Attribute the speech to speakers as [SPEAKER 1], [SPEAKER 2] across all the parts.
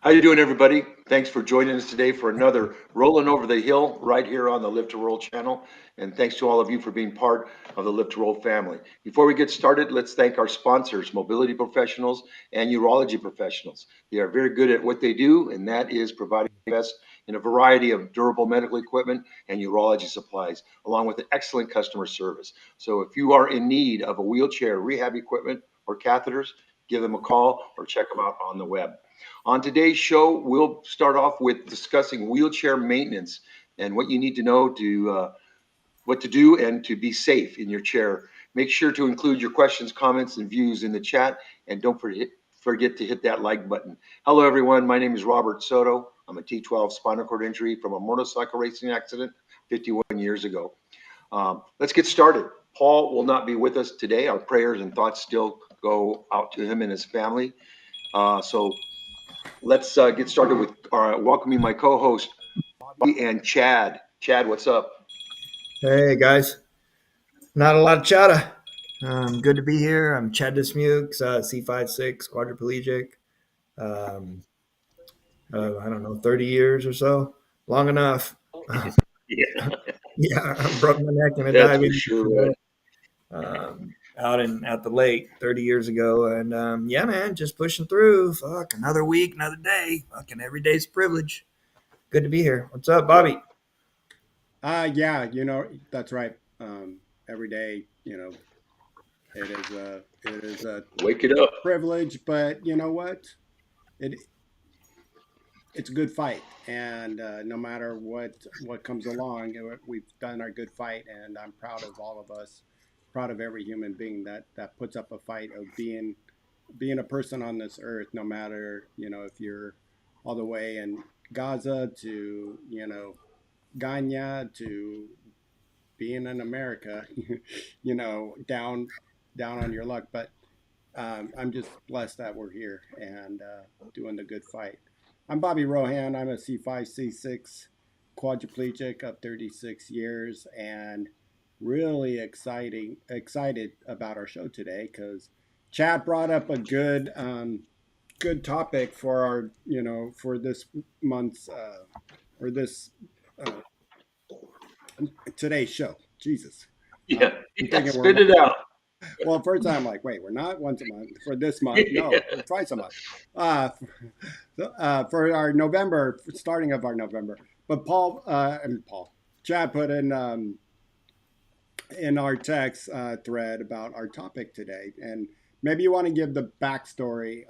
[SPEAKER 1] How you doing, everybody? Thanks for joining us today for another Rolling Over the Hill right here on the Live to Roll channel. And thanks to all of you for being part of the Live to Roll family. Before we get started, let's thank our sponsors, mobility professionals and urology professionals. They are very good at what they do, and that is providing best in a variety of durable medical equipment and urology supplies, along with excellent customer service. So if you are in need of a wheelchair, rehab equipment, or catheters, give them a call or check them out on the web. On today's show, we'll start off with discussing wheelchair maintenance and what you need to know to what to do and to be safe in your chair. Make sure to include your questions, comments, and views in the chat, and don't forget to hit that like button. Hello, everyone. My name is Robert Soto. I'm a T12 spinal cord injury from a motorcycle racing accident 51 years ago. Let's get started. Paul will not be with us today. Our prayers and thoughts still go out to him and his family. So let's get started with welcoming my co-host Bobby and Chad. Chad, what's up?
[SPEAKER 2] Hey guys, not a lot of chatter. Good to be here. I'm Chad Dismukes, C56, quadriplegic. Um, I don't know, 30 years or so, long enough.
[SPEAKER 1] Yeah,
[SPEAKER 2] Yeah, I broke my neck in a
[SPEAKER 1] that's for
[SPEAKER 2] diving
[SPEAKER 1] sure, man.
[SPEAKER 2] accident out at the lake 30 years ago, and yeah, man, just pushing through. Fuck, another week, another day. Fucking every day's a privilege. Good to be here. What's up,
[SPEAKER 1] Yeah,
[SPEAKER 2] Bobby?
[SPEAKER 3] Yeah, that's right. Every day, it is a
[SPEAKER 1] wake it up.
[SPEAKER 3] privilege, but you know what? It it's a good fight, and no matter what comes along, we've done our good fight, and I'm proud of all of us, proud of every human being that puts up a fight of being a person on this earth, no matter if you're all the way in Gaza to Ganya to being in America, down on your luck. But I'm just blessed that we're here and doing the good fight. I'm Bobby Rohan. I'm a C5, C6 quadriplegic of 36 years, and really excited about our show today because Chad brought up a good topic for our for this month's or this uh, today's show. Jesus.
[SPEAKER 1] Yeah,
[SPEAKER 3] I'm
[SPEAKER 1] yeah,
[SPEAKER 3] thinking we're
[SPEAKER 1] spit it out.
[SPEAKER 3] well. First time, I'm like, wait, we're not once a month for this month.
[SPEAKER 1] Yeah.
[SPEAKER 3] No, we're twice a month. Uh, for our November, starting of our November. But Chad put in our text thread about our topic today, and maybe you want to give the backstory,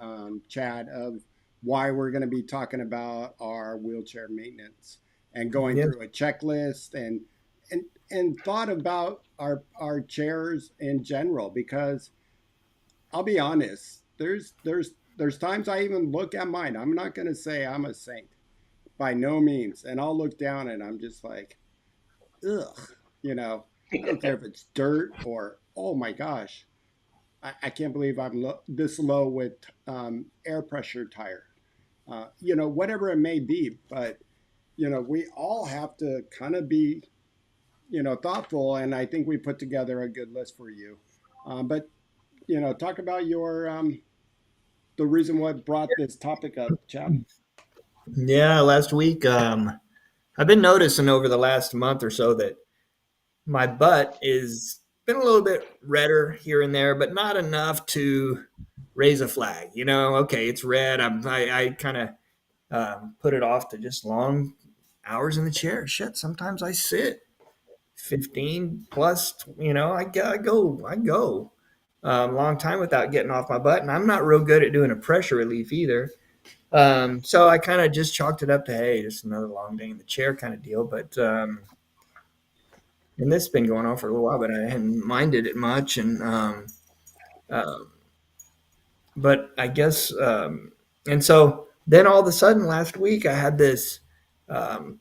[SPEAKER 3] Chad, of why we're going to be talking about our wheelchair maintenance and going
[SPEAKER 2] Yes.
[SPEAKER 3] through a checklist and thought about our chairs in general. Because I'll be honest, there's times I even look at mine. I'm not going to say I'm a saint by no means, and I'll look down and I'm just like, ugh, you know. I don't care if it's dirt or oh my gosh, I can't believe this low with air pressure tire. Whatever it may be, but we all have to kind of be thoughtful, and I think we put together a good list for you. But talk about your the reason what brought this topic up, Chad.
[SPEAKER 2] Yeah, last week, I've been noticing over the last month or so that my butt is been a little bit redder here and there, but not enough to raise a flag. Okay, it's red. I kind of put it off to just long hours in the chair. Shit, sometimes I sit 15 plus. I go long time without getting off my butt, and I'm not real good at doing a pressure relief either. So I kind of just chalked it up to, hey, just another long day in the chair kind of deal. But and this has been going on for a little while, but I hadn't minded it much. And um, but I guess, and so then all of a sudden last week I had this um,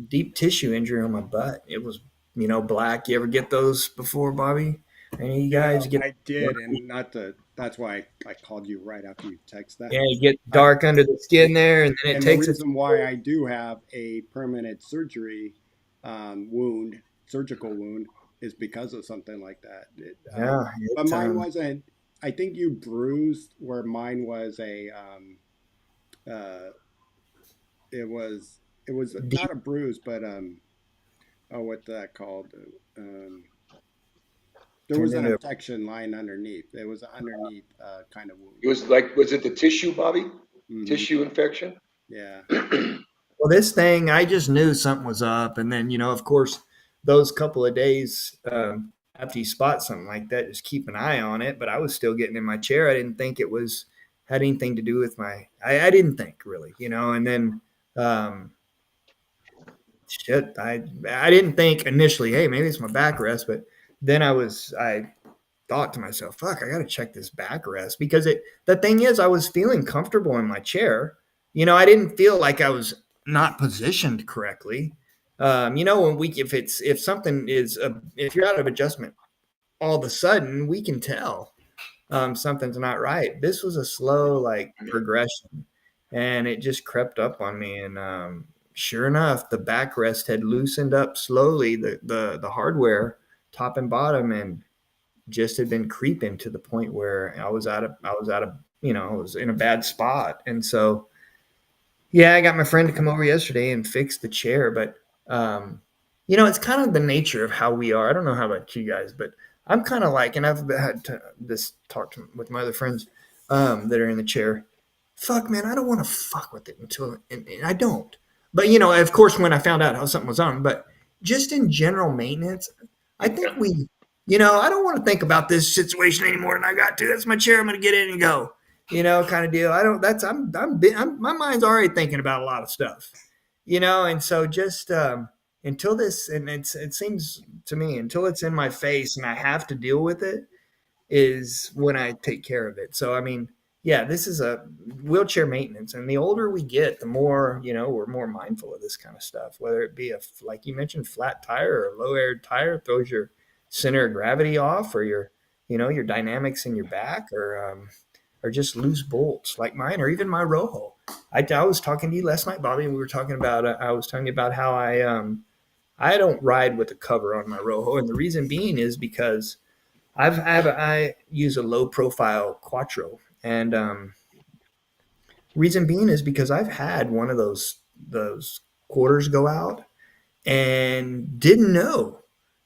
[SPEAKER 2] deep tissue injury on my butt. It was black. You ever get those before, Bobby? Any of you guys get?
[SPEAKER 3] I did, and not the. That's why I called you right after you text that.
[SPEAKER 2] Yeah, you get
[SPEAKER 3] I
[SPEAKER 2] dark under the skin there, and then it
[SPEAKER 3] And the
[SPEAKER 2] takes its
[SPEAKER 3] reason why I do have a permanent surgery surgical wound, is because of something like that.
[SPEAKER 2] yeah.
[SPEAKER 3] But
[SPEAKER 2] It
[SPEAKER 3] mine wasn't. I think you bruised where mine was a it was not a bruise, but oh, what's that called? Um, there was
[SPEAKER 2] Turned
[SPEAKER 3] an
[SPEAKER 2] into.
[SPEAKER 3] infection lying underneath. It was an underneath kind of wound.
[SPEAKER 1] It was like, was it the tissue, Bobby?
[SPEAKER 3] Hmm.
[SPEAKER 1] Tissue infection?
[SPEAKER 3] Yeah.
[SPEAKER 2] Well, this thing, I just knew something was up, and then of course, those couple of days after you spot something like that, just keep an eye on it. But I was still getting in my chair. I didn't think it was had anything to do with my. I didn't think really. And then um, shit, I didn't think initially. Hey, maybe it's my backrest, but then I thought to myself, fuck, I got to check this backrest because the thing is, I was feeling comfortable in my chair. I didn't feel like I was not positioned correctly. When if something is, if you're out of adjustment all of a sudden, we can tell something's not right. This was a slow like progression, and it just crept up on me. And sure enough, the backrest had loosened up slowly, the hardware, top and bottom, and just had been creeping to the point where I was in a bad spot. And so, yeah, I got my friend to come over yesterday and fix the chair. But, it's kind of the nature of how we are. I don't know how about you guys, but I'm kind of like, and I've had this talk with my other friends that are in the chair. Fuck, man, I don't want to fuck with it and I don't. But, of course, when I found out how something was on, but just in general maintenance, I think I don't want to think about this situation anymore. And I got to, that's my chair. I'm going to get in and go, kind of deal. I don't, that's, my mind's already thinking about a lot of stuff, and so just, until this, and it seems to me until it's in my face and I have to deal with it is when I take care of it. So, I mean, yeah, this is a wheelchair maintenance, and the older we get, the more, we're more mindful of this kind of stuff, whether it be like you mentioned, flat tire or a low air tire throws your center of gravity off, or your dynamics in your back, or just loose bolts like mine, or even my Rojo. I was talking to you last night, Bobby, and we were talking about, I was telling you about how I don't ride with a cover on my Rojo. And the reason being is because I use a low profile Quattro, and reason being is because I've had one of those quarters go out and didn't know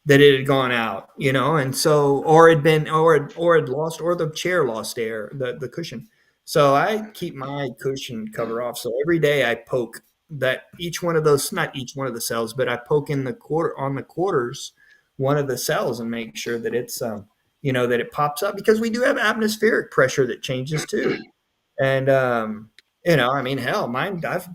[SPEAKER 2] that it had gone out, and so or had been or had lost, or the chair lost air, the cushion. So I keep my cushion cover off. So every day I poke that each one of those, not each one of the cells, but I poke in the quarters one of the cells and make sure that it's that it pops up, because we do have atmospheric pressure that changes too. And I mean, hell, mine, I've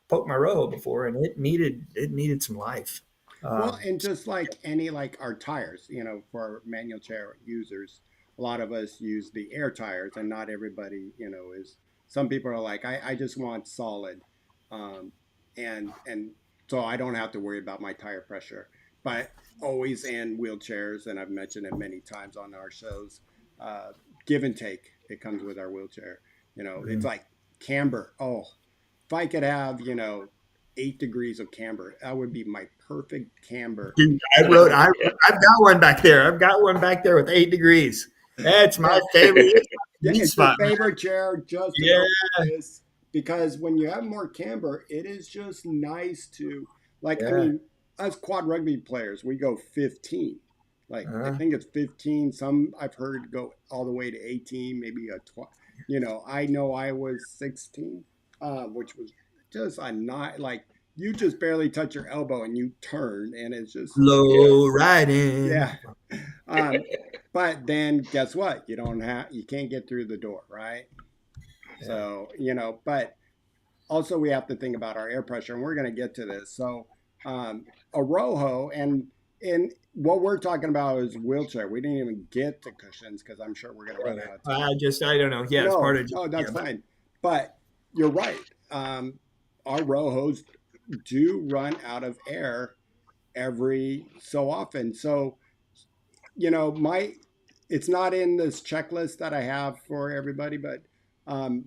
[SPEAKER 2] poked my Rojo before, and it needed some life.
[SPEAKER 3] Well,
[SPEAKER 2] Um,
[SPEAKER 3] and just like any, like our tires, for manual chair users, a lot of us use the air tires, and not everybody, is. Some people are like, I just want solid, um, and so I don't have to worry about my tire pressure. But always in wheelchairs, and I've mentioned it many times on our shows, uh, give and take. It comes with our wheelchair. It's like camber. Oh, if I could have, 8 degrees of camber, that would be my perfect camber.
[SPEAKER 2] Dude,
[SPEAKER 1] Yeah.
[SPEAKER 2] I've got one back there. I've got one back there with 8 degrees. That's my favorite. It's my
[SPEAKER 3] Yeah,
[SPEAKER 2] sweet
[SPEAKER 3] it's your
[SPEAKER 2] spot, man.
[SPEAKER 3] favorite chair just to
[SPEAKER 2] Yeah.
[SPEAKER 3] go like this, because when you have more camber, it is just nice to, like, I
[SPEAKER 2] Yeah.
[SPEAKER 3] mean, us quad rugby players, we go 15. Like, I
[SPEAKER 2] Uh,
[SPEAKER 3] think it's 15. Some I've heard go all the way to 18, maybe a 12. I know I was 16, which was just a not like, you just barely touch your elbow and you turn, and it's just,
[SPEAKER 1] Yeah.
[SPEAKER 2] low riding.
[SPEAKER 3] yeah. Um, but then guess what? You can't get through the door, right?
[SPEAKER 2] Yeah.
[SPEAKER 3] So, but also we have to think about our air pressure, and we're going to get to this. So, a Rojo, and what we're talking about is wheelchair. We didn't even get to cushions because I'm sure we're going to run out of time.
[SPEAKER 2] I don't know. Yeah, it's part
[SPEAKER 3] No,
[SPEAKER 2] of,
[SPEAKER 3] no,
[SPEAKER 2] yeah,
[SPEAKER 3] that's
[SPEAKER 2] but
[SPEAKER 3] fine. But you're right. Our Rojos do run out of air every so often. So, my it's not in this checklist that I have for everybody, but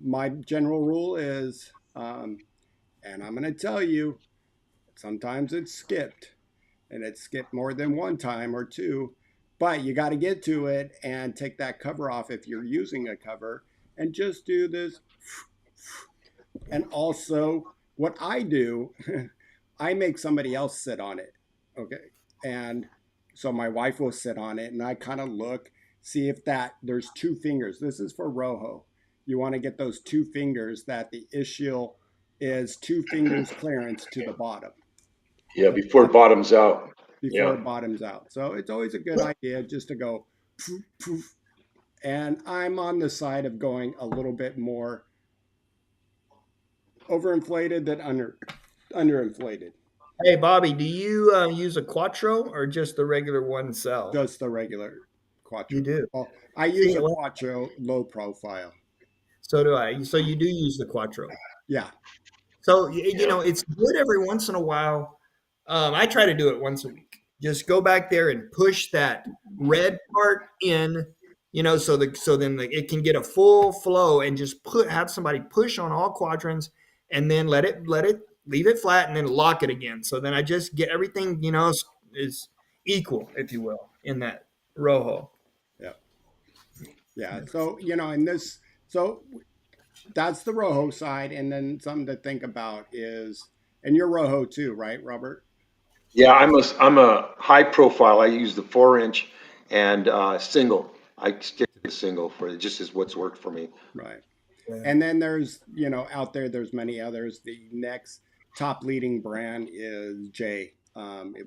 [SPEAKER 3] my general rule is, and I'm going to tell you, sometimes it's skipped, and it's skipped more than one time or two, but you got to get to it and take that cover off if you're using a cover, and just do this. And also, what I do, I make somebody else sit on it. Okay. And so my wife will sit on it and I kind of look, see if that there's two fingers. This is for Rojo. You want to get those two fingers that the ischial is 2 fingers clearance to the bottom
[SPEAKER 1] Yeah, before it bottoms out.
[SPEAKER 3] before
[SPEAKER 1] Yeah.
[SPEAKER 3] it bottoms out. So it's always a good idea just to go poof, poof. And I'm on the side of going a little bit more overinflated than underinflated.
[SPEAKER 2] Hey, Bobby, do you use a Quattro or just the regular one cell?
[SPEAKER 3] Just the regular Quattro.
[SPEAKER 2] You do.
[SPEAKER 3] Well, I use
[SPEAKER 2] See,
[SPEAKER 3] a
[SPEAKER 2] well,
[SPEAKER 3] Quattro low profile.
[SPEAKER 2] so do I. So you do use the Quattro.
[SPEAKER 3] Yeah.
[SPEAKER 2] So you know it's good every once in a while. I try to do it once a week. Just go back there and push that red part in, you know, so then it can get a full flow and just have somebody push on all quadrants and then leave it flat and then lock it again. So then I just get everything, you know, is equal, if you will, in that Rojo.
[SPEAKER 3] Yeah. Yeah. So, and so that's the Rojo side. And then something to think about is, and you're Rojo too, right, Robert?
[SPEAKER 1] Yeah, I'm a high profile. I use the 4 inch and single. I stick to single for it, just as what's worked for me.
[SPEAKER 3] Right.
[SPEAKER 2] Yeah.
[SPEAKER 3] And then there's, out there's many others. The next top leading brand is J,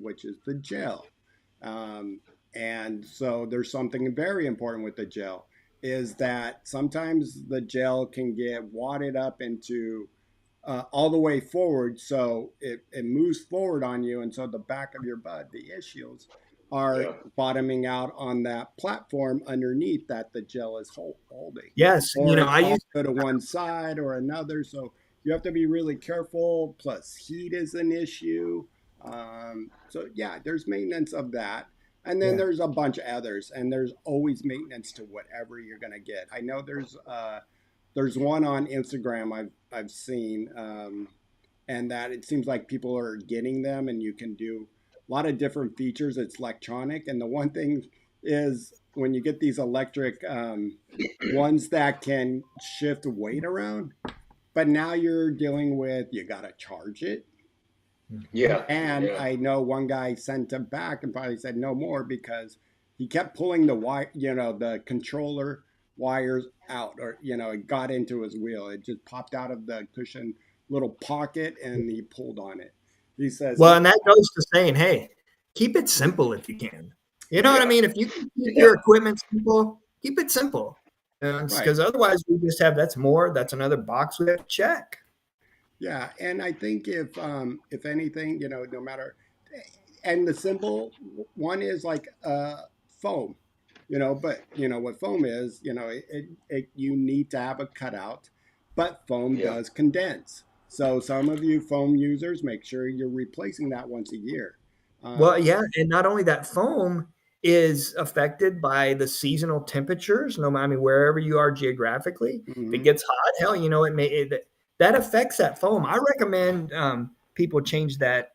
[SPEAKER 3] which is the gel. And so there's something very important with the gel is that sometimes the gel can get wadded up into all the way forward. So it moves forward on you. And so the back of your butt, the ischials, are
[SPEAKER 1] Yeah.
[SPEAKER 3] bottoming out on that platform underneath that the gel is holding.
[SPEAKER 2] Yes,
[SPEAKER 3] Or
[SPEAKER 2] you know,
[SPEAKER 3] it's
[SPEAKER 2] I
[SPEAKER 3] all
[SPEAKER 2] use
[SPEAKER 3] go to one side or another. So you have to be really careful. Plus, heat is an issue. So yeah, there's maintenance of that. And then
[SPEAKER 2] Yeah.
[SPEAKER 3] there's a bunch of others, and there's always maintenance to whatever you're gonna get. I know there's one on Instagram I've seen, and that it seems like people are getting them, and you can do a lot of different features. It's electronic, and the one thing is when you get these electric ones that can shift weight around, but now you're dealing with you got to charge it.
[SPEAKER 1] Yeah.
[SPEAKER 3] And
[SPEAKER 1] Yeah.
[SPEAKER 3] I know one guy sent him back and probably said no more because he kept pulling the wire, the controller wires out, or it got into his wheel. It just popped out of the cushion little pocket, and he pulled on it. He says,
[SPEAKER 2] Well, and that goes to saying, hey, keep it simple if you can. You know what I
[SPEAKER 1] Yeah.
[SPEAKER 2] mean? If you can keep
[SPEAKER 1] Yeah.
[SPEAKER 2] your equipment simple, keep it simple.
[SPEAKER 3] right,
[SPEAKER 2] Because otherwise we just have that's another box we have to check.
[SPEAKER 3] yeah. And I think if anything, no matter, and the simple one is like foam, but what foam is, you need to have a cutout, but foam
[SPEAKER 1] Yeah.
[SPEAKER 3] does condense. So some of you foam users, make sure you're replacing that once a year.
[SPEAKER 2] Well, yeah, and not only that, foam is affected by the seasonal temperatures. No, I mean wherever you are geographically, if it
[SPEAKER 3] Mhm.
[SPEAKER 2] gets hot, hell, that affects that foam. I recommend people change that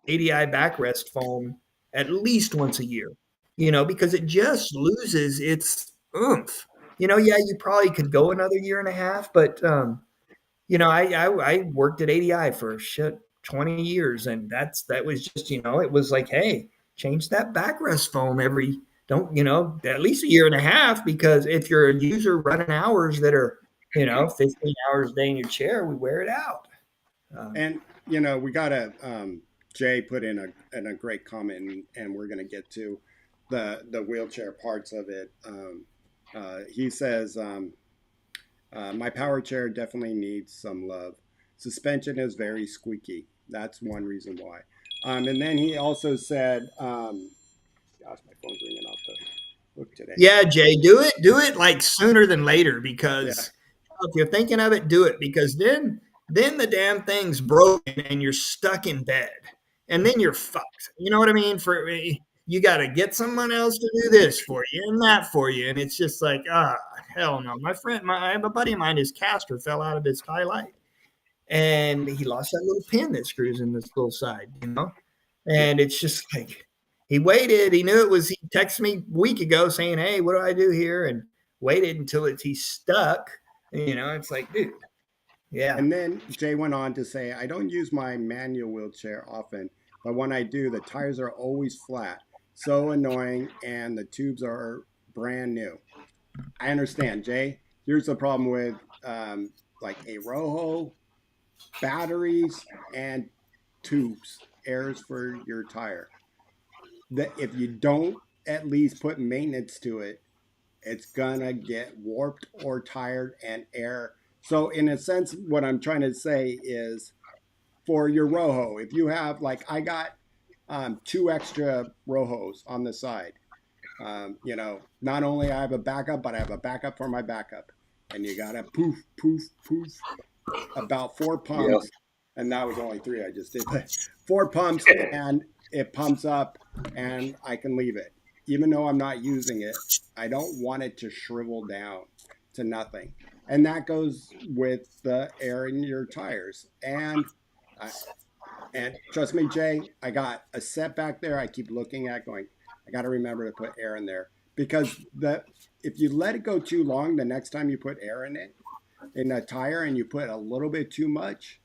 [SPEAKER 2] ADI backrest foam at least once a year. Because it just loses its oomph. Yeah, you probably could go another year and a half, but I worked at ADI for 20 years, and that was just it was like, hey, change that backrest foam don't at least a year and a half, because if you're a user running hours that are 15 hours a day in your chair, we wear it out.
[SPEAKER 3] And we got Jay put in a great comment, and we're going to get to the wheelchair parts of it. He says, my power chair definitely needs some love. Suspension is very squeaky. That's one reason why. And then he also said, gosh, my phone's ringing off the hook today.
[SPEAKER 2] Yeah, Jay, do it like sooner than later,
[SPEAKER 3] Yeah.
[SPEAKER 2] because if you're thinking of it, do it, because then the damn thing's broken and you're stuck in bed, and then you're fucked. You know what I mean? You got to get someone else to do this for you and that for you, and it's just like, hell no. I have a buddy of mine, his caster fell out of his highlight, and he lost that little pin that screws in this little side, and it's just like, he waited. He knew it was. He texted me a week ago saying, "Hey, what do I do here?" And waited until he's stuck. It's like, dude, Yeah.
[SPEAKER 3] And then Jay went on to say, I don't use my manual wheelchair often, but when I do, the tires are always flat. So annoying, and the tubes are brand new. I understand, Jay. Here's the problem with like a Rojo, batteries, and tubes, airs for your tire. That if you don't at least put maintenance to it, it's gonna get warped or tired and air. So in a sense, what I'm trying to say is for your Rojo, if you have like I got two extra Rojos on the side. Not only I have a backup, but I have a backup for my backup. And you gotta poof, poof, poof, about four
[SPEAKER 1] Yeah.
[SPEAKER 3] pumps. And that was only three I just did, but four pumps and it pumps up and I can leave it. Even though I'm not using it, I don't want it to shrivel down to nothing. And that goes with the air in your tires. I, and trust me, Jay, I got a set back there. I keep looking at going, I got to remember to put air in there because if you let it go too long, the next time you put air in it, in a tire and you put a little bit too much,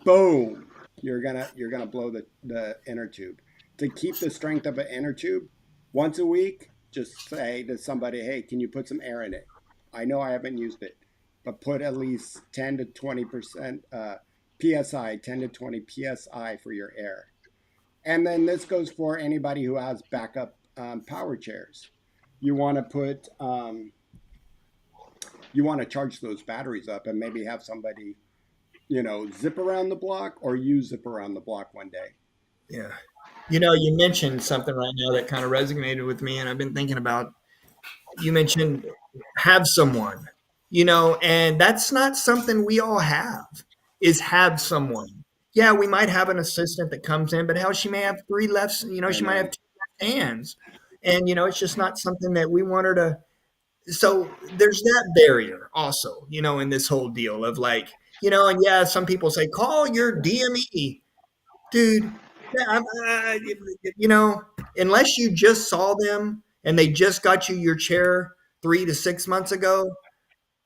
[SPEAKER 3] boom, you're gonna blow the inner tube. To keep the strength of an inner tube, once a week, just say to somebody, hey, can you put some air in it? I know I haven't used it, but put at least 10 to 20% psi, 10 to 20 psi for your air. And then this goes for anybody who has backup power chairs. You want to put you want to charge those batteries up and maybe have somebody zip around the block or you zip around the block one day.
[SPEAKER 2] Yeah. You mentioned something right now that kind of resonated with me, and I've been thinking about. You mentioned have someone, and that's not something we all have. Is have someone. Yeah, we might have an assistant that comes in, but hell, she may have three lefts.
[SPEAKER 3] I
[SPEAKER 2] She might have
[SPEAKER 3] know.
[SPEAKER 2] two left hands, and it's just not something that we want her to. So there's that barrier also, in this whole deal of like, and yeah, some people say call your DME, dude. Yeah, you know, unless you just saw them and they just got you your chair 3 to 6 months ago,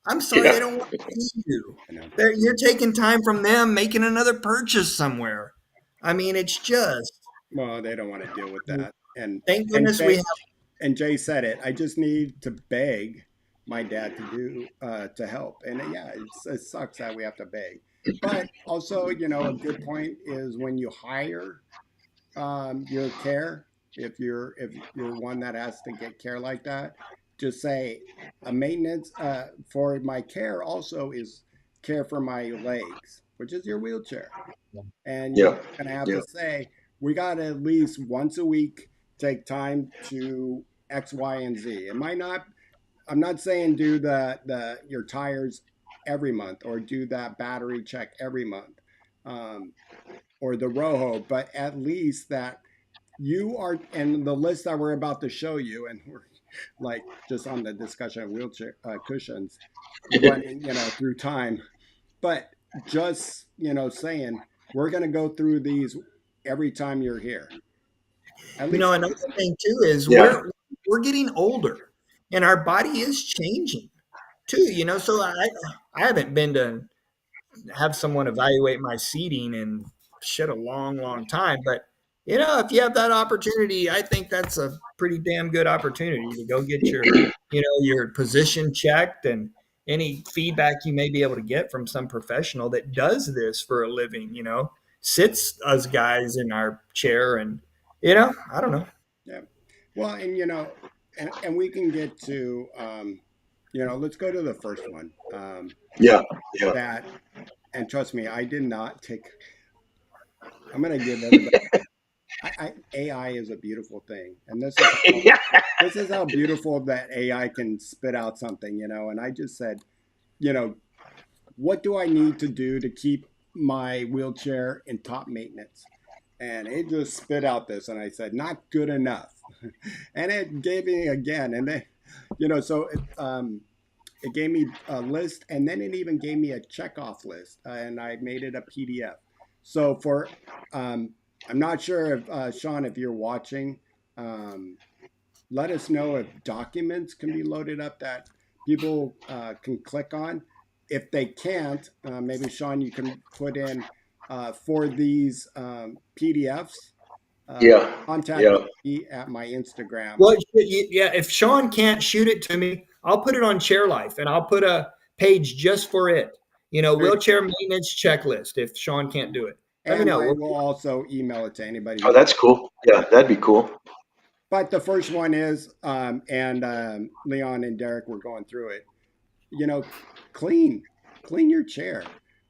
[SPEAKER 2] I'm sorry, they
[SPEAKER 1] Yeah.
[SPEAKER 2] don't want to see you.
[SPEAKER 3] I know.
[SPEAKER 2] You're taking time from them making another purchase somewhere. I mean, it's just
[SPEAKER 3] Well, they don't want to deal with that. And
[SPEAKER 2] thank
[SPEAKER 3] and
[SPEAKER 2] goodness we
[SPEAKER 3] Jay
[SPEAKER 2] have.
[SPEAKER 3] and Jay said it. I just need to beg my dad to help. And yeah, it sucks that we have to beg. But also, a good point is when you hire your care, if you're one that has to get care like that, just say a maintenance for my care also is care for my legs, which is your wheelchair. And you're
[SPEAKER 1] Yeah.
[SPEAKER 3] gonna have
[SPEAKER 1] Yeah.
[SPEAKER 3] to say we got to at least once a week take time to X, Y, and Z. It might not. I'm not saying do the your tires every month or do that battery check every month, um, or the Rojo, but at least that you are, and the list that we're about to show you, and we're like just on the discussion of wheelchair cushions running, through time, but just saying we're going to go through these every time you're here, at least
[SPEAKER 2] Another thing too is
[SPEAKER 1] Yeah.
[SPEAKER 2] we're getting older, and our body is changing too. So I haven't been to have someone evaluate my seating in shit a long, long time. But if you have that opportunity, I think that's a pretty damn good opportunity to go get your position checked and any feedback you may be able to get from some professional that does this for a living, sits us guys in our chair and I don't know.
[SPEAKER 3] yeah. Well, and and we can get to let's go to the first one.
[SPEAKER 1] Yeah. Yeah.
[SPEAKER 3] That and trust me, I did not take. I'm going to give everybody. AI is a beautiful thing, and
[SPEAKER 1] Yeah.
[SPEAKER 3] this is how beautiful that AI can spit out something, And I just said, you know, what do I need to do to keep my wheelchair in top maintenance? And it just spit out this, and I said, not good enough. And it gave me again, and then, so it gave me a list, and then it even gave me a checkoff list, and I made it a PDF. So um, I'm not sure if Sean, if you're watching, um, let us know if documents can be loaded up that people can click on. if they can't, maybe Sean, you can put in for these PDFs,
[SPEAKER 1] Yeah,
[SPEAKER 3] contact
[SPEAKER 1] yeah.
[SPEAKER 3] me at my Instagram.
[SPEAKER 2] Well, yeah, if Sean can't shoot it to me, I'll put it on Chair Life and I'll put a page just for it. Wheelchair maintenance checklist if Sean can't do it. Let me
[SPEAKER 3] And
[SPEAKER 2] know.
[SPEAKER 3] I will also email it to anybody
[SPEAKER 1] Oh,
[SPEAKER 3] who.
[SPEAKER 1] that's cool. Yeah, that'd be cool.
[SPEAKER 3] But the first one is, and Leon and Derek were going through it. You know, clean, clean your chair.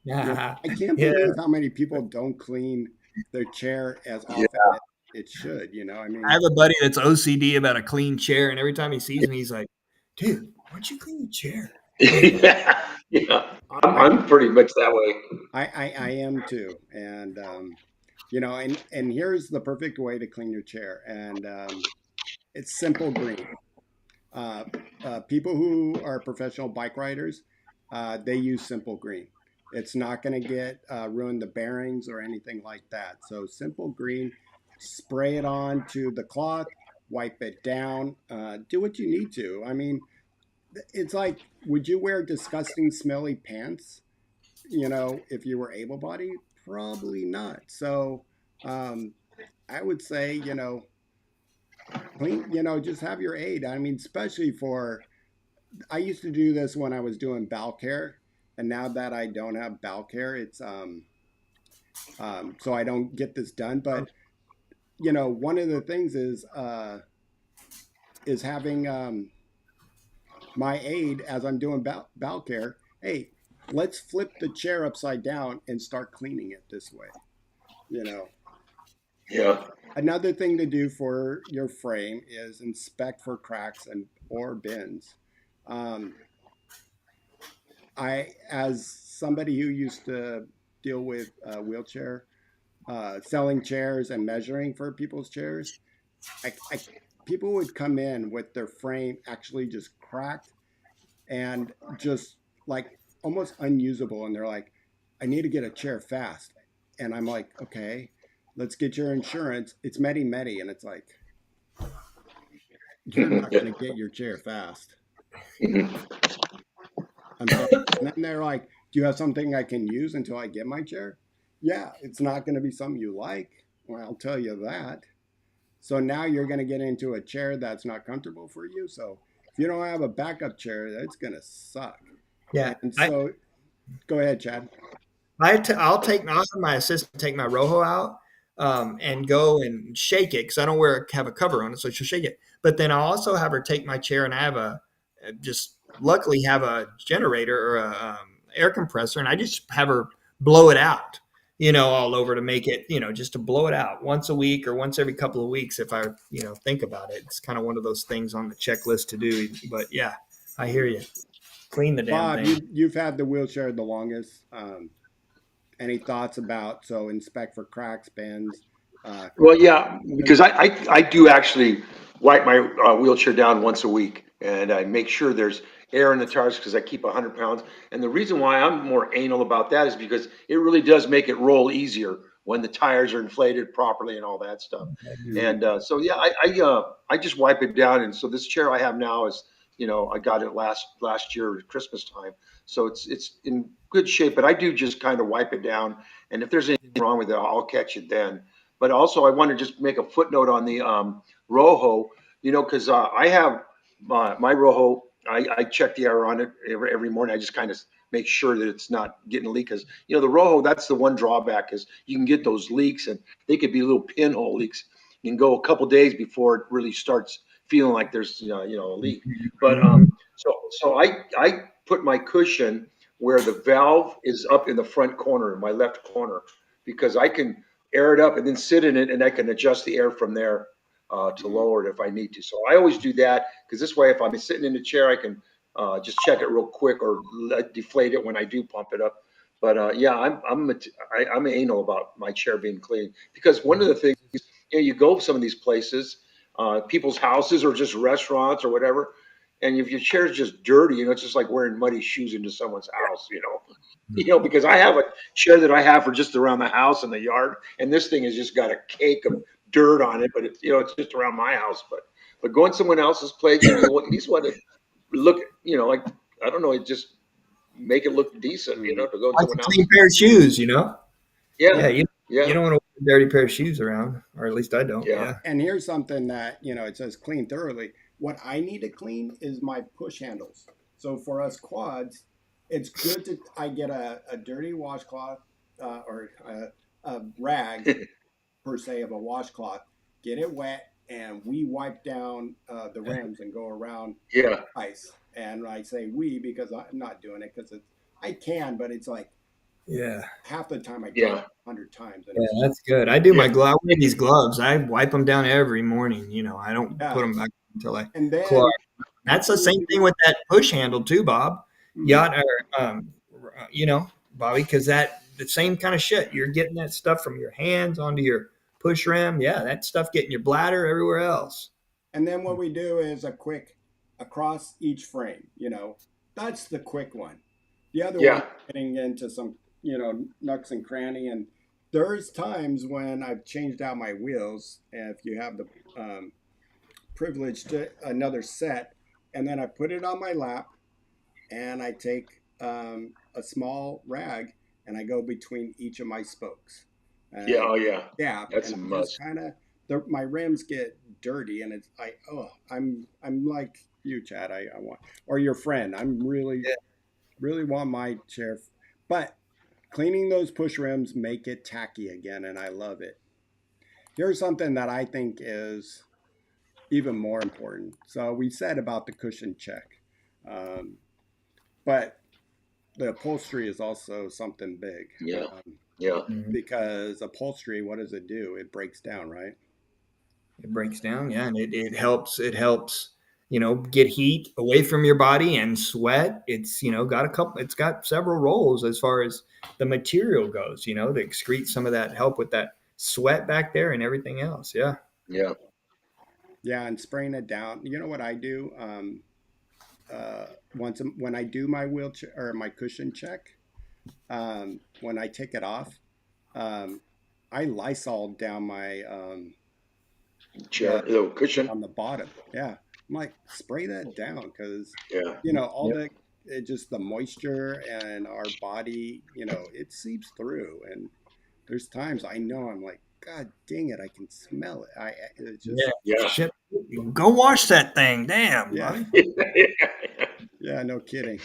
[SPEAKER 2] Yeah.
[SPEAKER 3] I can't
[SPEAKER 2] Yeah.
[SPEAKER 3] believe how many people don't clean their chair as
[SPEAKER 1] Yeah.
[SPEAKER 3] often as it should. I
[SPEAKER 2] I
[SPEAKER 3] mean,
[SPEAKER 2] have a buddy that's OCD about a clean chair, and every time he sees me, he's like, dude, why don't you clean your chair?
[SPEAKER 1] Yeah, yeah. I'm,
[SPEAKER 3] I,
[SPEAKER 1] I'm pretty much that way.
[SPEAKER 3] I am too. And, and here's the perfect way to clean your chair. And it's simple green. Uh, People who are professional bike riders, they use simple green. It's not going to get ruin the bearings or anything like that. So simple green, spray it on to the cloth, wipe it down, do what you need to. I mean, it's like, would you wear disgusting, smelly pants? If you were able-bodied, probably not. So, um, I would say, clean. Just have your aid. I mean, especially for I used to do this when I was doing bowel care, and now that I don't have bowel care, it's so I don't get this done. But one of the things is having my aide as I'm doing bowel care. Hey, let's flip the chair upside down and start cleaning it this way. You know,
[SPEAKER 1] Yeah.
[SPEAKER 3] Another thing to do for your frame is inspect for cracks and or bends. Um, as somebody who used to deal with wheelchair, selling chairs and measuring for people's chairs, I people would come in with their frame actually just cracked and just like almost unusable, and they're like, "I need to get a chair fast," and I'm like, "Okay, let's get your insurance. It's Medi Medi," and it's like, "You're not going to get your chair fast."
[SPEAKER 1] Mhm.
[SPEAKER 3] I'm sorry. And then they're like, "Do you have something I can use until I get my chair?" Yeah, it's not going to be something you like. Well, I'll tell you that. So now you're going to get into a chair that's not comfortable for you. So if you don't have a backup chair, that's going to suck.
[SPEAKER 2] Yeah.
[SPEAKER 3] And so go ahead, Chad.
[SPEAKER 2] I'll have my assistant take my Rojo out and go and shake it because I don't have a cover on it, so she'll shake it. But then I'll also have her take my chair, and I have just luckily have a generator or a air compressor, and I just have her blow it out, all over to make it, just to blow it out once a week or once every couple of weeks if I, think about it. It's kind of one of those things on the checklist to do. But yeah, I hear you. Clean the damn
[SPEAKER 3] Bob,
[SPEAKER 2] thing.
[SPEAKER 3] you've had the wheelchair the longest. Any thoughts about inspect for cracks, bends?
[SPEAKER 1] Well, yeah, because I do actually wipe my wheelchair down once a week, and I make sure there's air in the tires because I keep 100 pounds. And the reason why I'm more anal about that is because it really does make it roll easier when the tires are inflated properly and all that stuff.
[SPEAKER 3] Mhm.
[SPEAKER 1] And so yeah, I just wipe it down. And so this chair I have now is, I got it last year at Christmas time, so it's in good shape. But I do just kind of wipe it down, and if there's anything wrong with it, I'll catch it then. But also, I want to just make a footnote on the Rojo, because I have my Rojo. I check the air on it every morning. I just kind of make sure that it's not getting a leak. Because the Rojo, that's the one drawback is you can get those leaks, and they could be little pinhole leaks. You can go a couple days before it really starts feeling like there's a leak. But so I put my cushion where the valve is up in the front corner, in my left corner, because I can air it up and then sit in it, and I can adjust the air from there to
[SPEAKER 3] Mhm.
[SPEAKER 1] lower it if I need to. So I always do that because this way, if I'm sitting in the chair, I can just check it real quick or deflate it when I do pump it up. But yeah, I'm anal about my chair being clean because one of the things, you go to some of these places, people's houses or just restaurants or whatever, and if your chair's just dirty, it's just like wearing muddy shoes into someone's house, because I have a chair that I have for just around the house and the yard, and this thing has just got a cake of dirt on it, but it's just around my house. But going someone else's place, you at least want to look, like I don't know, it just make it look decent, to go in
[SPEAKER 2] Like a
[SPEAKER 1] someone
[SPEAKER 2] clean
[SPEAKER 1] else's.
[SPEAKER 2] pair of shoes, you know? Yeah,
[SPEAKER 1] Yeah,
[SPEAKER 2] you
[SPEAKER 1] yeah,
[SPEAKER 2] don't want to wear a dirty pair of shoes around, or at least I don't.
[SPEAKER 1] yeah,
[SPEAKER 2] Yeah.
[SPEAKER 3] And here's something that, it says clean thoroughly. What I need to clean is my push handles. So for us quads, it's good to, I get a dirty washcloth or a rag per se of a washcloth, get it wet, and we wipe down the rims and go around
[SPEAKER 1] yeah,
[SPEAKER 3] ice. And I say we because I'm not doing it because I can, but it's like
[SPEAKER 2] Yeah.
[SPEAKER 3] half the time I do
[SPEAKER 1] yeah,
[SPEAKER 3] it 100 times. And
[SPEAKER 2] Yeah,
[SPEAKER 3] it's,
[SPEAKER 2] that's good. I do my
[SPEAKER 1] yeah,
[SPEAKER 2] glove. I wear these gloves. I wipe them down every morning. I don't put
[SPEAKER 3] yeah.
[SPEAKER 2] them back until I
[SPEAKER 3] And
[SPEAKER 2] close.
[SPEAKER 3] then
[SPEAKER 2] That's the
[SPEAKER 3] after you
[SPEAKER 2] same thing
[SPEAKER 3] do,
[SPEAKER 2] with that push handle too, Bob.
[SPEAKER 3] mhm.
[SPEAKER 2] Yacht, or Bobby, because that the same kind of shit. You're getting that stuff from your hands onto your push rim. Yeah, that stuff getting your bladder everywhere else.
[SPEAKER 3] And then what we do is a quick across each frame. That's the quick one. The other one
[SPEAKER 1] yeah,
[SPEAKER 3] getting into some, nooks and cranny. And there's times when I've changed out my wheels. And if you have the privilege to another set, and then I put it on my lap, and I take a small rag and I go between each of my spokes.
[SPEAKER 1] yeah,
[SPEAKER 3] And
[SPEAKER 1] oh yeah,
[SPEAKER 3] yeah,
[SPEAKER 1] that's
[SPEAKER 3] and
[SPEAKER 1] a
[SPEAKER 3] I just
[SPEAKER 1] must.
[SPEAKER 3] kind of my rims get dirty, and I'm like you, Chad. I want or your friend. I'm really want my chair, but cleaning those push rims make it tacky again, and I love it. Here's something that I think is even more important. So we said about the cushion check, um, but the upholstery is also something big,
[SPEAKER 1] Yeah, yeah,
[SPEAKER 2] Mhm.
[SPEAKER 3] because upholstery, what does it do? It breaks down, right?
[SPEAKER 2] It breaks down, yeah, and it helps. It helps, get heat away from your body and sweat. It's got a couple. It's got several roles as far as the material goes. To excrete some of that, help with that sweat back there and everything else. Yeah.
[SPEAKER 1] yeah,
[SPEAKER 3] Yeah, and spraying it down. You know what I do? Once when I do my wheelchair or my cushion check, when I take it off, um, I Lysol down my
[SPEAKER 1] chair,
[SPEAKER 3] the
[SPEAKER 1] the cushion.
[SPEAKER 3] on the bottom. Yeah, I'm like spray that down because
[SPEAKER 1] Yeah,
[SPEAKER 3] all
[SPEAKER 2] Yep.
[SPEAKER 3] the it just the moisture and our body, it seeps through. And there's times I know I'm like, God dang it, I can smell it. It's
[SPEAKER 2] Yeah.
[SPEAKER 3] just
[SPEAKER 1] yeah,
[SPEAKER 2] Shit. Go wash that thing. Damn,
[SPEAKER 3] yeah.
[SPEAKER 2] buddy.
[SPEAKER 3] Yeah, no kidding.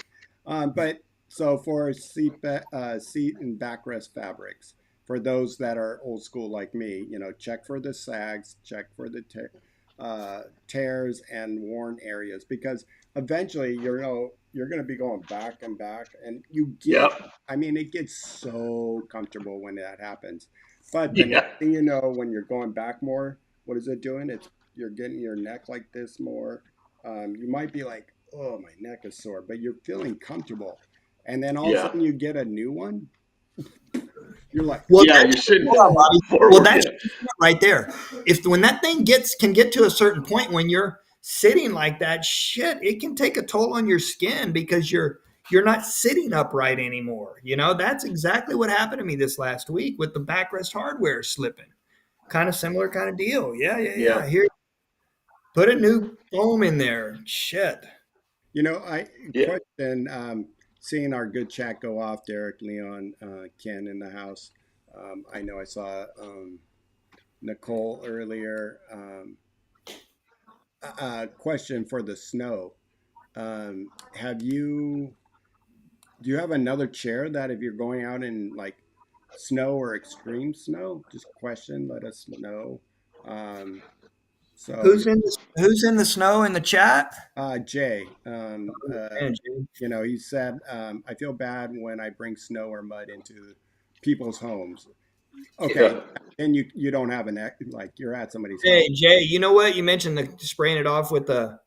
[SPEAKER 3] But so for seat and backrest fabrics, for those that are old school like me, check for the sags, check for the tears and worn areas, because eventually you're going to be going back and back, and
[SPEAKER 1] yep,
[SPEAKER 3] I mean, it gets so comfortable when that happens. But the next
[SPEAKER 1] yeah,
[SPEAKER 3] thing you know, when you're going back more, what is it doing? You're getting your neck like this more. You might be like, oh, my neck is sore, but you're feeling comfortable. And then all of a
[SPEAKER 1] yeah,
[SPEAKER 3] sudden you get a new one. You're like,
[SPEAKER 2] Well,
[SPEAKER 1] yeah. You're
[SPEAKER 2] that's
[SPEAKER 1] sitting
[SPEAKER 2] hold on, Bobby. Well,
[SPEAKER 1] forward.
[SPEAKER 2] that's
[SPEAKER 1] Yeah,
[SPEAKER 2] right there. If when that thing can get to a certain point when you're sitting like that, shit, it can take a toll on your skin because you're not sitting upright anymore. That's exactly what happened to me this last week with the backrest hardware slipping. Kind of similar kind of deal. Yeah, yeah,
[SPEAKER 1] yeah,
[SPEAKER 2] yeah. Here, put a new foam in there. Shit.
[SPEAKER 3] I
[SPEAKER 1] yeah,
[SPEAKER 3] question, seeing our good chat go off, Derek, Leon, Ken in the house. I know I saw Nicole earlier. Question for the snow. Have you Do you have another chair that if you're going out in like snow or extreme snow, just question, let us know. Um, so,
[SPEAKER 2] Who's in the snow in the chat?
[SPEAKER 3] Jay,
[SPEAKER 2] Man, Jay.
[SPEAKER 3] he said, I feel bad when I bring snow or mud into people's homes. Okay,
[SPEAKER 1] yeah,
[SPEAKER 3] and you don't have like you're at somebody's house.
[SPEAKER 2] Hey Jay, you know what? You mentioned the spraying it off with the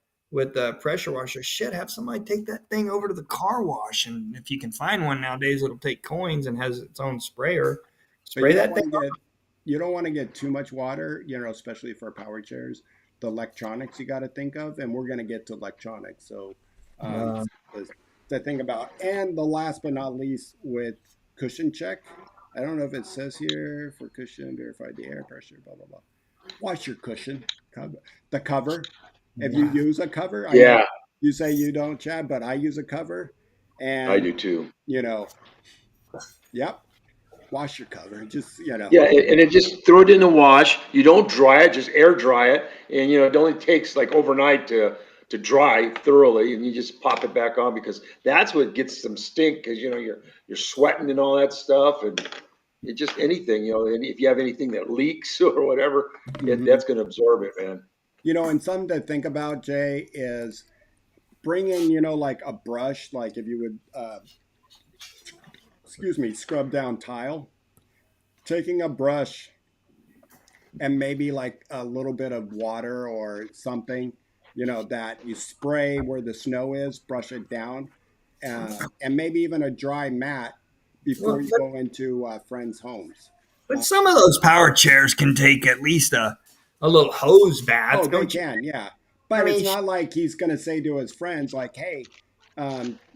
[SPEAKER 2] pressure washer. Shit, have somebody take that thing over to the car wash, and if you can find one nowadays, it'll take coins and has its own sprayer.
[SPEAKER 3] But
[SPEAKER 2] Spray that thing.
[SPEAKER 3] you don't want to get too much water, especially for power chairs. The electronics you got to think of, and we're going to get to electronics. So,
[SPEAKER 2] Uh,
[SPEAKER 3] the, the thing about, and the last but not least with cushion check. I don't know if it says here for cushion, verify the air pressure, blah blah blah. Wash your cushion cover, the cover. If you use a cover, I know
[SPEAKER 1] yeah,
[SPEAKER 3] you say you don't, Chad, but I use a cover.
[SPEAKER 1] I
[SPEAKER 3] And,
[SPEAKER 1] do too.
[SPEAKER 3] you know, yep, wash your cover. Just,
[SPEAKER 1] Yeah, and it just throw it in the wash. You don't dry it, just air dry it, and it only takes like overnight to dry thoroughly, and you just pop it back on because that's what gets some stink because you're sweating and all that stuff, and it just anything and if you have anything that leaks or whatever,
[SPEAKER 3] Mhm.
[SPEAKER 1] that's going to absorb it, man.
[SPEAKER 3] And something to think about, Jay, is bring in, like a brush, like if you would, excuse me, scrub down tile, taking a brush and maybe like a little bit of water or something, that you spray where the snow is, brush it down, and maybe even a dry mat before
[SPEAKER 2] Well,
[SPEAKER 3] you go into friends' homes.
[SPEAKER 2] but
[SPEAKER 3] Uh,
[SPEAKER 2] some of those power chairs can take at least a little hose
[SPEAKER 3] oh,
[SPEAKER 2] bath,
[SPEAKER 3] they
[SPEAKER 2] don't you?
[SPEAKER 3] can, yeah.
[SPEAKER 2] I
[SPEAKER 3] But it's
[SPEAKER 2] mean,
[SPEAKER 3] not like he's going to say to his friends, like, hey,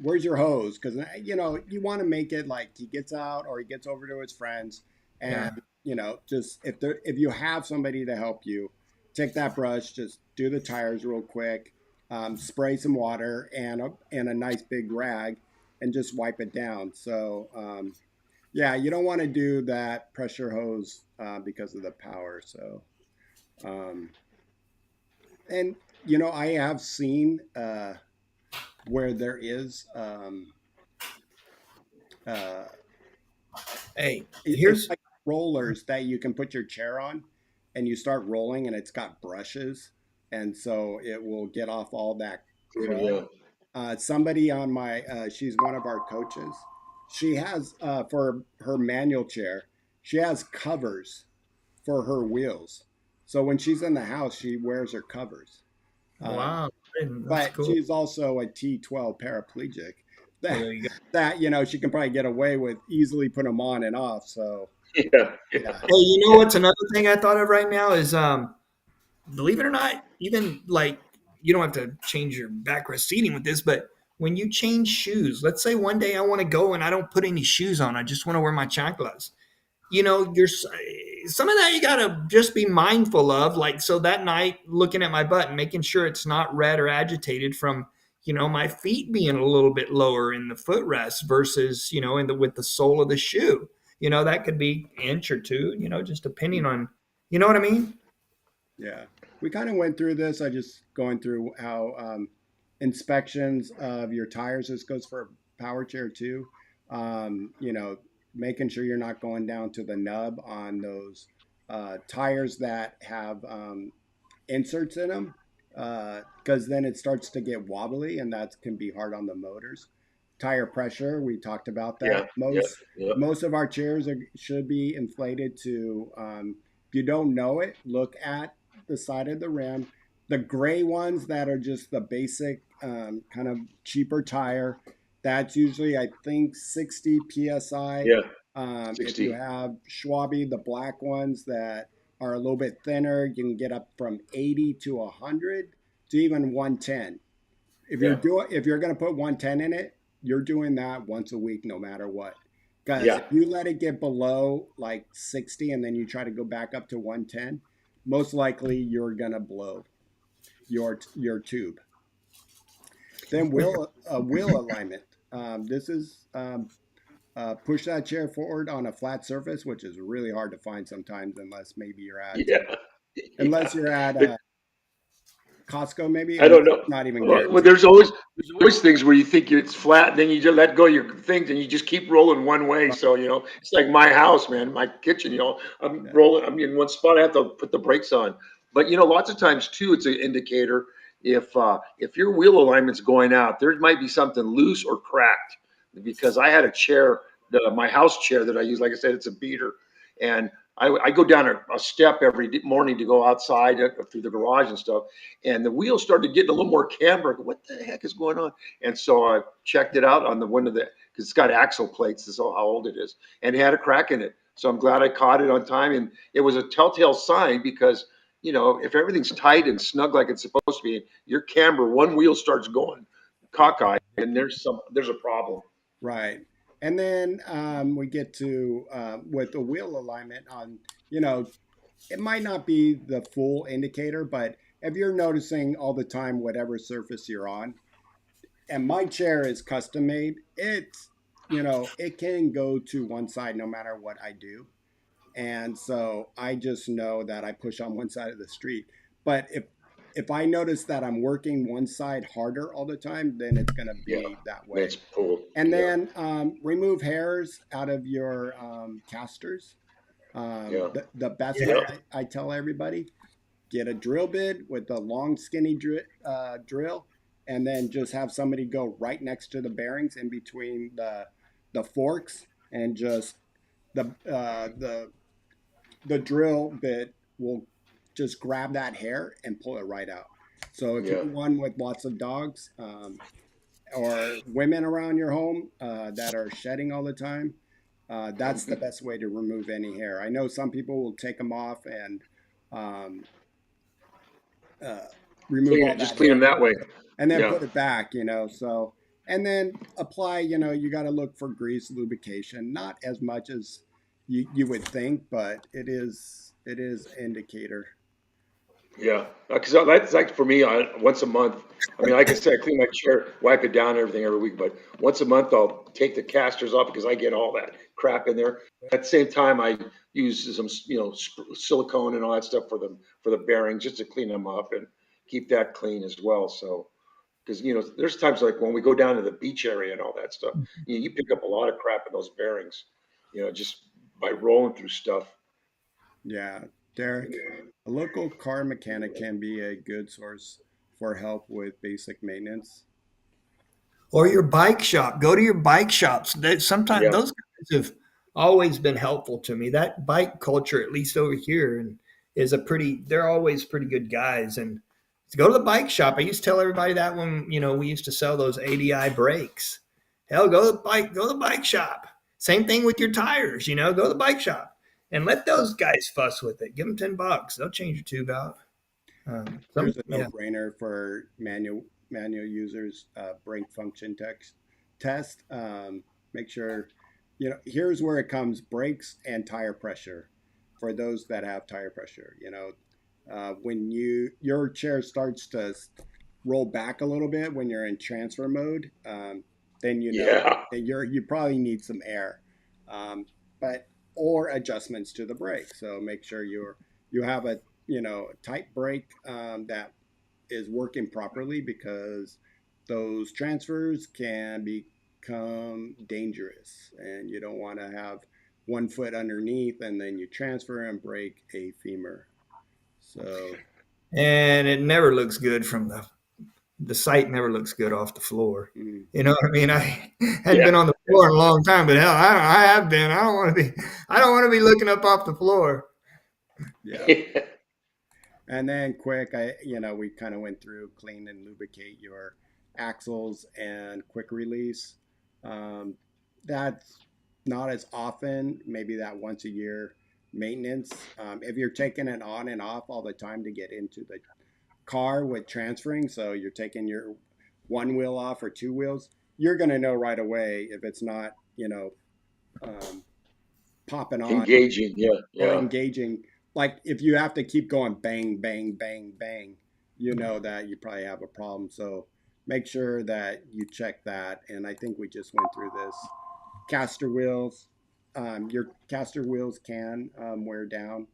[SPEAKER 3] where's your hose? Because, you want to make it like he gets out or he gets over to his friends. And,
[SPEAKER 2] yeah.
[SPEAKER 3] just if you have somebody to help you, take that brush, just do the tires real quick, spray some water and a nice big rag and just wipe it down. So, yeah, you don't want to do that pressure hose because of the power. So, um, and I have seen where there is uh,
[SPEAKER 2] Hey,
[SPEAKER 3] it's
[SPEAKER 2] here's
[SPEAKER 3] like rollers that you can put your chair on, and you start rolling, and it's got brushes, and so it will get off all that crud.
[SPEAKER 1] Yeah,
[SPEAKER 3] Somebody on my she's one of our coaches. She has for her manual chair, she has covers for her wheels. So when she's in the house, she wears her covers. Um,
[SPEAKER 2] wow, that's
[SPEAKER 3] but
[SPEAKER 2] cool.
[SPEAKER 3] she's also a T12 paraplegic
[SPEAKER 2] Well,
[SPEAKER 3] that
[SPEAKER 2] there you go.
[SPEAKER 3] she can probably get away with easily put them on and off. So
[SPEAKER 1] yeah,
[SPEAKER 3] yeah,
[SPEAKER 2] Hey, you know
[SPEAKER 1] yeah,
[SPEAKER 2] what's another thing I thought of right now is believe it or not, even like you don't have to change your backrest seating with this, but when you change shoes, let's say one day I want to go and I don't put any shoes on, I just want to wear my chanclas. You're some of that you gotta just be mindful of. Like, so that night, looking at my butt and making sure it's not red or agitated from my feet being a little bit lower in the footrest versus in the with the sole of the shoe. That could be inch or two. Just depending on what I mean.
[SPEAKER 3] yeah. We kind of went through this. I just going through how inspections of your tires. This goes for a power chair too. Making sure you're not going down to the nub on those tires that have inserts in them, because then it starts to get wobbly, and that can be hard on the motors. Tire pressure, we talked about
[SPEAKER 1] yeah,
[SPEAKER 3] that.
[SPEAKER 1] yeah,
[SPEAKER 3] Most
[SPEAKER 1] yeah,
[SPEAKER 3] most of our chairs should be inflated to. If you don't know it, look at the side of the rim. The gray ones that are just the basic kind of cheaper tire, that's usually I think 60 psi.
[SPEAKER 1] yeah.
[SPEAKER 3] If you
[SPEAKER 1] 60.
[SPEAKER 3] have Schwabi, the black ones that are a little bit thinner, you can get up from 80 to 100 to even 110.
[SPEAKER 1] Yeah,
[SPEAKER 3] If you're going to put 110 in it, you're doing that once a week no matter what. Because
[SPEAKER 1] yeah,
[SPEAKER 3] if you let it get below like 60 and then you try to go back up to 110, most likely you're going to blow your tube. Then wheel alignment. This is push that chair forward on a flat surface, which is really hard to find sometimes,
[SPEAKER 1] yeah,
[SPEAKER 3] unless
[SPEAKER 1] yeah.
[SPEAKER 3] you're at
[SPEAKER 1] But
[SPEAKER 3] Costco, maybe,
[SPEAKER 1] I
[SPEAKER 3] and
[SPEAKER 1] don't
[SPEAKER 3] that's
[SPEAKER 1] know.
[SPEAKER 3] not even
[SPEAKER 1] Well,
[SPEAKER 3] guaranteed.
[SPEAKER 1] there's always things where you think it's flat, and then you just let go of your things, and you just keep rolling one way.
[SPEAKER 3] Right.
[SPEAKER 1] So it's like my house, man, my kitchen. I'm
[SPEAKER 3] Yeah.
[SPEAKER 1] rolling. I'm in one spot. I have to put the brakes on. But lots of times too, it's an indicator if your wheel alignment's going out, there might be something loose or cracked. Because I had a chair, my house chair that I use. Like I said, it's a beater, and I go down a step every morning to go outside through the garage and stuff, and the wheels started getting a little more camber. I go, what the heck is going on? And so I checked it out on the one of the because it's got axle plates. This is how old it is, and it had a crack in it. So I'm glad I caught it on time, and it was a telltale sign because if everything's tight and snug like it's supposed to be, your camber one wheel starts going cockeyed, and there's a problem.
[SPEAKER 3] Right. And then we get to with the wheel alignment on, you know, it might not be the full indicator, but if you're noticing all the time, whatever surface you're on, and my chair is custom made. It's, it can go to one side no matter what I do. And so I just know that I push on one side of the street. But if I notice that I'm working one side harder all the time, then it's going to
[SPEAKER 1] Yeah.
[SPEAKER 3] be that way.
[SPEAKER 1] That's cool.
[SPEAKER 3] And
[SPEAKER 1] Yeah.
[SPEAKER 3] then remove hairs out of your casters.
[SPEAKER 1] Yeah.
[SPEAKER 3] The best
[SPEAKER 2] Yeah.
[SPEAKER 3] way I tell everybody, get a drill bit with a long skinny drill, and then just have somebody go right next to the bearings in between the forks, and just the drill bit will just grab that hair and pull it right out. So if
[SPEAKER 1] Yeah.
[SPEAKER 3] you're one with lots of dogs or women around your home that are shedding all the time, that's the best way to remove any hair. I know some people will take them off and um, remove all
[SPEAKER 1] Just
[SPEAKER 3] that
[SPEAKER 1] clean them
[SPEAKER 3] hair
[SPEAKER 1] that way.
[SPEAKER 3] and then
[SPEAKER 1] Yeah.
[SPEAKER 3] put it back, so, and then apply, you got to look for grease lubrication, not as much as you would think, but it is indicator.
[SPEAKER 1] Yeah, because that's like for me, once a month. I mean, like I said, I clean my chair, wipe it down and everything every week, but once a month I'll take the casters off because I get all that crap in there. At the same time, I use some, silicone and all that stuff for the bearings just to clean them up and keep that clean as well. So, because there's times like when we go down to the beach area and all that stuff, you pick up a lot of crap in those bearings, just by rolling through stuff.
[SPEAKER 3] Yeah, Derek, a local car mechanic can be a good source for help with basic maintenance.
[SPEAKER 2] Or your bike shop. Go to your bike shops. Sometimes
[SPEAKER 1] Yeah,
[SPEAKER 2] those guys have always been helpful to me. That bike culture, at least over here, and is a pretty. They're always pretty good guys. And to go to the bike shop, I used to tell everybody that when we used to sell those ADI brakes. Hell, go to the bike shop. Same thing with your tires. Go to the bike shop and let those guys fuss with it. Give them $10. They'll change your tube out.
[SPEAKER 3] Here's a
[SPEAKER 2] Yeah.
[SPEAKER 3] no-brainer for manual users: brake function test. Make sure Here's where it comes: brakes and tire pressure. For those that have tire pressure, when your chair starts to roll back a little bit when you're in transfer mode, then
[SPEAKER 1] yeah,
[SPEAKER 3] that you probably need some air, but or adjustments to the brake. So make sure you have a tight brake that is working properly, because those transfers can become dangerous, and you don't want to have one foot underneath and then you transfer and break a femur. So
[SPEAKER 2] And it never looks good from the site never looks good off the floor.
[SPEAKER 3] mm,
[SPEAKER 2] You know what I mean? I hadn't
[SPEAKER 1] yeah.
[SPEAKER 2] been on the floor in a long time, but hell, I have been. I don't want to be. I don't want to be looking up off the floor.
[SPEAKER 3] yeah. And then quick, we kind of went through clean and lubricate your axles and quick release. Um, that's not as often, maybe that once a year maintenance. If you're taking it on and off all the time to get into the car with transferring, so you're taking your one wheel off or two wheels, you're going to know right away if it's not, um, popping on
[SPEAKER 1] Engaging. Yeah,
[SPEAKER 3] or
[SPEAKER 1] yeah.
[SPEAKER 3] engaging. Like if you have to keep going bang, bang, bang, bang, that you probably have a problem. So make sure that you check that. And I think we just went through this. Caster wheels, your caster wheels can wear down.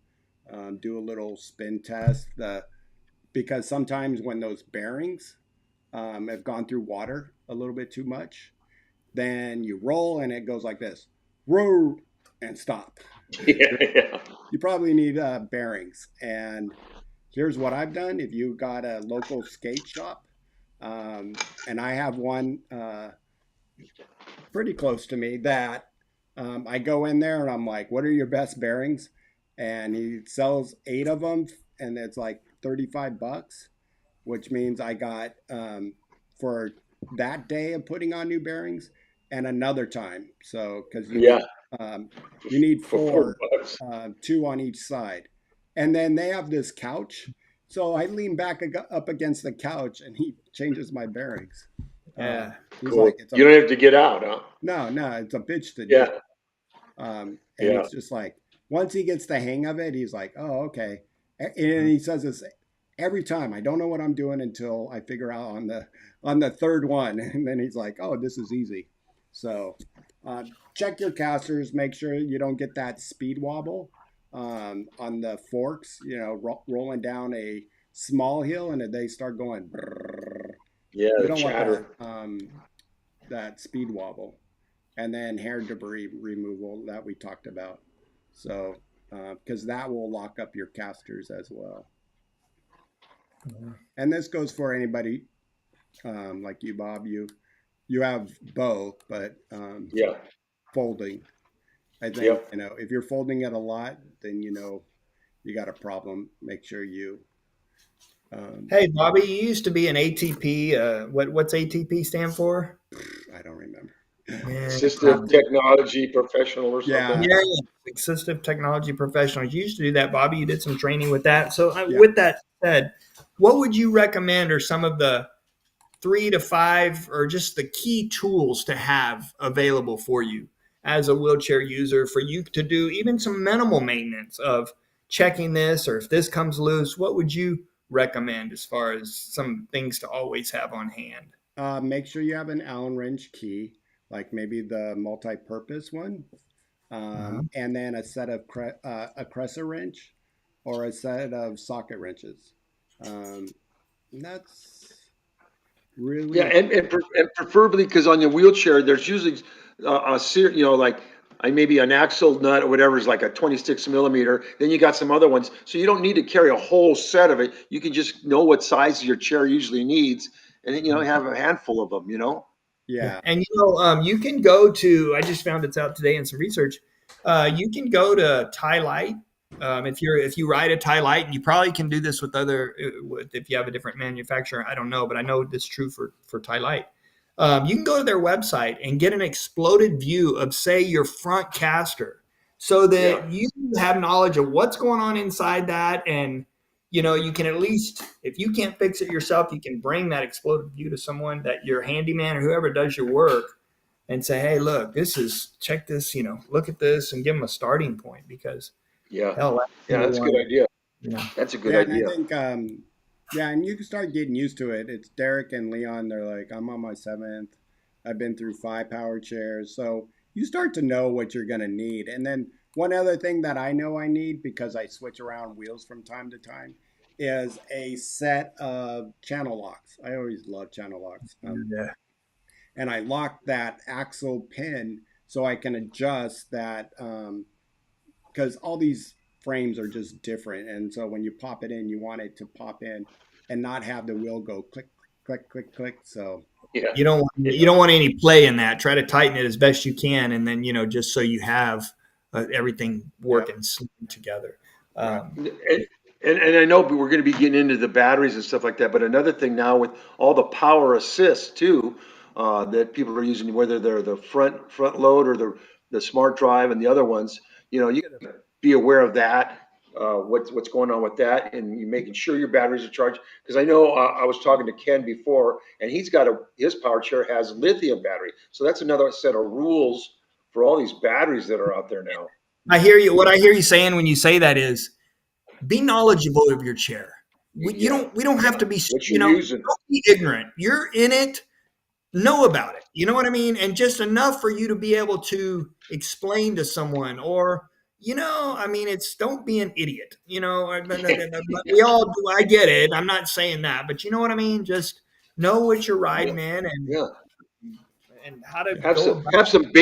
[SPEAKER 3] Do a little spin test. Because sometimes when those bearings have gone through water a little bit too much, then you roll and it goes like this, roll and stop.
[SPEAKER 1] Yeah.
[SPEAKER 3] You probably need bearings. And here's what I've done: if you got a local skate shop, and I have one pretty close to me, that I go in there and I'm like, what are your best bearings? And he sells 8 of them, and it's like $35, which means I got for that day of putting on new bearings and another time. So because
[SPEAKER 1] Yeah.
[SPEAKER 3] you need
[SPEAKER 1] For
[SPEAKER 3] four,
[SPEAKER 1] $4.
[SPEAKER 3] 2 on each side. And then they have this couch. So I lean back up against the couch and he changes my bearings.
[SPEAKER 2] Yeah.
[SPEAKER 3] He's
[SPEAKER 1] Cool.
[SPEAKER 3] like,
[SPEAKER 1] You don't have to get out, huh?
[SPEAKER 3] no, it's a bitch to do.
[SPEAKER 1] Yeah.
[SPEAKER 3] And
[SPEAKER 1] Yeah.
[SPEAKER 3] it's just like, once he gets the hang of it, he's like, oh, okay. And he says this every time. I don't know what I'm doing until I figure out on the third one, and then he's like, "Oh, this is easy." So check your casters. Make sure you don't get that speed wobble on the forks. Rolling down a small hill, and they start going. Brrr.
[SPEAKER 1] Yeah,
[SPEAKER 3] You
[SPEAKER 1] the
[SPEAKER 3] don't want that
[SPEAKER 1] chatter.
[SPEAKER 3] that speed wobble, and then hair debris removal that we talked about. So because that will lock up your casters as well. And this goes for anybody like you, Bob. You have both, but
[SPEAKER 1] Yeah,
[SPEAKER 3] folding. I think
[SPEAKER 1] yep.
[SPEAKER 3] if you're folding it a lot, then you got a problem. Make sure you. Um,
[SPEAKER 2] Hey, Bobby, you used to be an ATP. What's ATP stand for?
[SPEAKER 3] I don't remember.
[SPEAKER 2] Yeah,
[SPEAKER 1] Assistive technology professional or something.
[SPEAKER 3] Yeah,
[SPEAKER 2] yeah, assistive technology professionals. You used to do that, Bobby. You did some training with that. So,
[SPEAKER 3] yeah.
[SPEAKER 2] with that said, what would you recommend are some of the 3 to 5 or just the key tools to have available for you as a wheelchair user for you to do even some minimal maintenance of checking this, or if this comes loose, what would you recommend as far as some things to always have on hand?
[SPEAKER 3] Make sure you have an Allen wrench key, like maybe the multi-purpose one,
[SPEAKER 2] Uh-huh.
[SPEAKER 3] and then a set of a crescent wrench or a set of socket wrenches. Um, that's
[SPEAKER 1] Yeah,
[SPEAKER 3] really
[SPEAKER 1] and preferably because on your wheelchair, there's usually like maybe an axle nut or whatever is like a 26 millimeter. Then you got some other ones, so you don't need to carry a whole set of it. You can just know what size your chair usually needs, and then have a handful of them.
[SPEAKER 2] Yeah,
[SPEAKER 3] yeah.
[SPEAKER 2] and you can go to. I just found this out today in some research. You can go to Tie Light. If you ride a Tie Light, and you probably can do this with other if you have a different manufacturer. I don't know, but I know this is true for Tie Light. You can go to their website and get an exploded view of, say, your front caster, so
[SPEAKER 1] Yeah,
[SPEAKER 2] that you have knowledge of what's going on inside that, and you can at least, if you can't fix it yourself, you can bring that exploded view to someone, that your handyman or whoever does your work, and say, hey, look, check this, look at this, and give them a starting point, because
[SPEAKER 1] yeah,
[SPEAKER 2] hell, last thing
[SPEAKER 1] yeah.
[SPEAKER 2] you
[SPEAKER 1] That's a good
[SPEAKER 2] want
[SPEAKER 1] idea.
[SPEAKER 2] to,
[SPEAKER 1] That's a good
[SPEAKER 3] Yeah, and I
[SPEAKER 1] idea.
[SPEAKER 3] think, yeah, and you can start getting used to it. It's Derek and Leon. They're like, I'm on my seventh. I've been through 5 power chairs. So you start to know what you're going to need. And then one other thing that I know I need, because I switch around wheels from time to time, is a set of channel locks. I always love channel locks.
[SPEAKER 2] yeah,
[SPEAKER 3] And I lock that axle pin so I can adjust that. Because all these frames are just different. And so when you pop it in, you want it to pop in and not have the wheel go click, click, click, click. So
[SPEAKER 1] Yeah,
[SPEAKER 2] you
[SPEAKER 1] yeah,
[SPEAKER 2] don't want any play in that. Try to tighten it as best you can, and then just so you have everything
[SPEAKER 3] yeah,
[SPEAKER 2] working together.
[SPEAKER 3] right.
[SPEAKER 1] and I know we're going to be getting into the batteries and stuff like that. But another thing now with all the power assist too, that people are using, whether they're the front load or the smart drive and the other ones, you got to be aware of that. What's going on with that, and you making sure your batteries are charged. Because I know I was talking to Ken before, and he's got his power chair has lithium battery, so that's another set of rules for all these batteries that are out there now.
[SPEAKER 2] I hear you. What I hear you saying when you say that is, be knowledgeable of your chair.
[SPEAKER 1] Yeah,
[SPEAKER 2] We don't have
[SPEAKER 1] yeah.
[SPEAKER 2] to be,
[SPEAKER 1] What you're using.
[SPEAKER 2] don't be ignorant. You're in it, know about it. You know what I mean? And just enough for you to be able to explain to someone, or, I mean, it's, don't be an idiot. We all do. I get it. I'm not saying that, but you know what I mean? Just know what you're
[SPEAKER 1] Yeah,
[SPEAKER 2] riding in,
[SPEAKER 1] yeah.
[SPEAKER 2] and how to
[SPEAKER 1] Have
[SPEAKER 2] go
[SPEAKER 1] some
[SPEAKER 2] about,
[SPEAKER 1] have some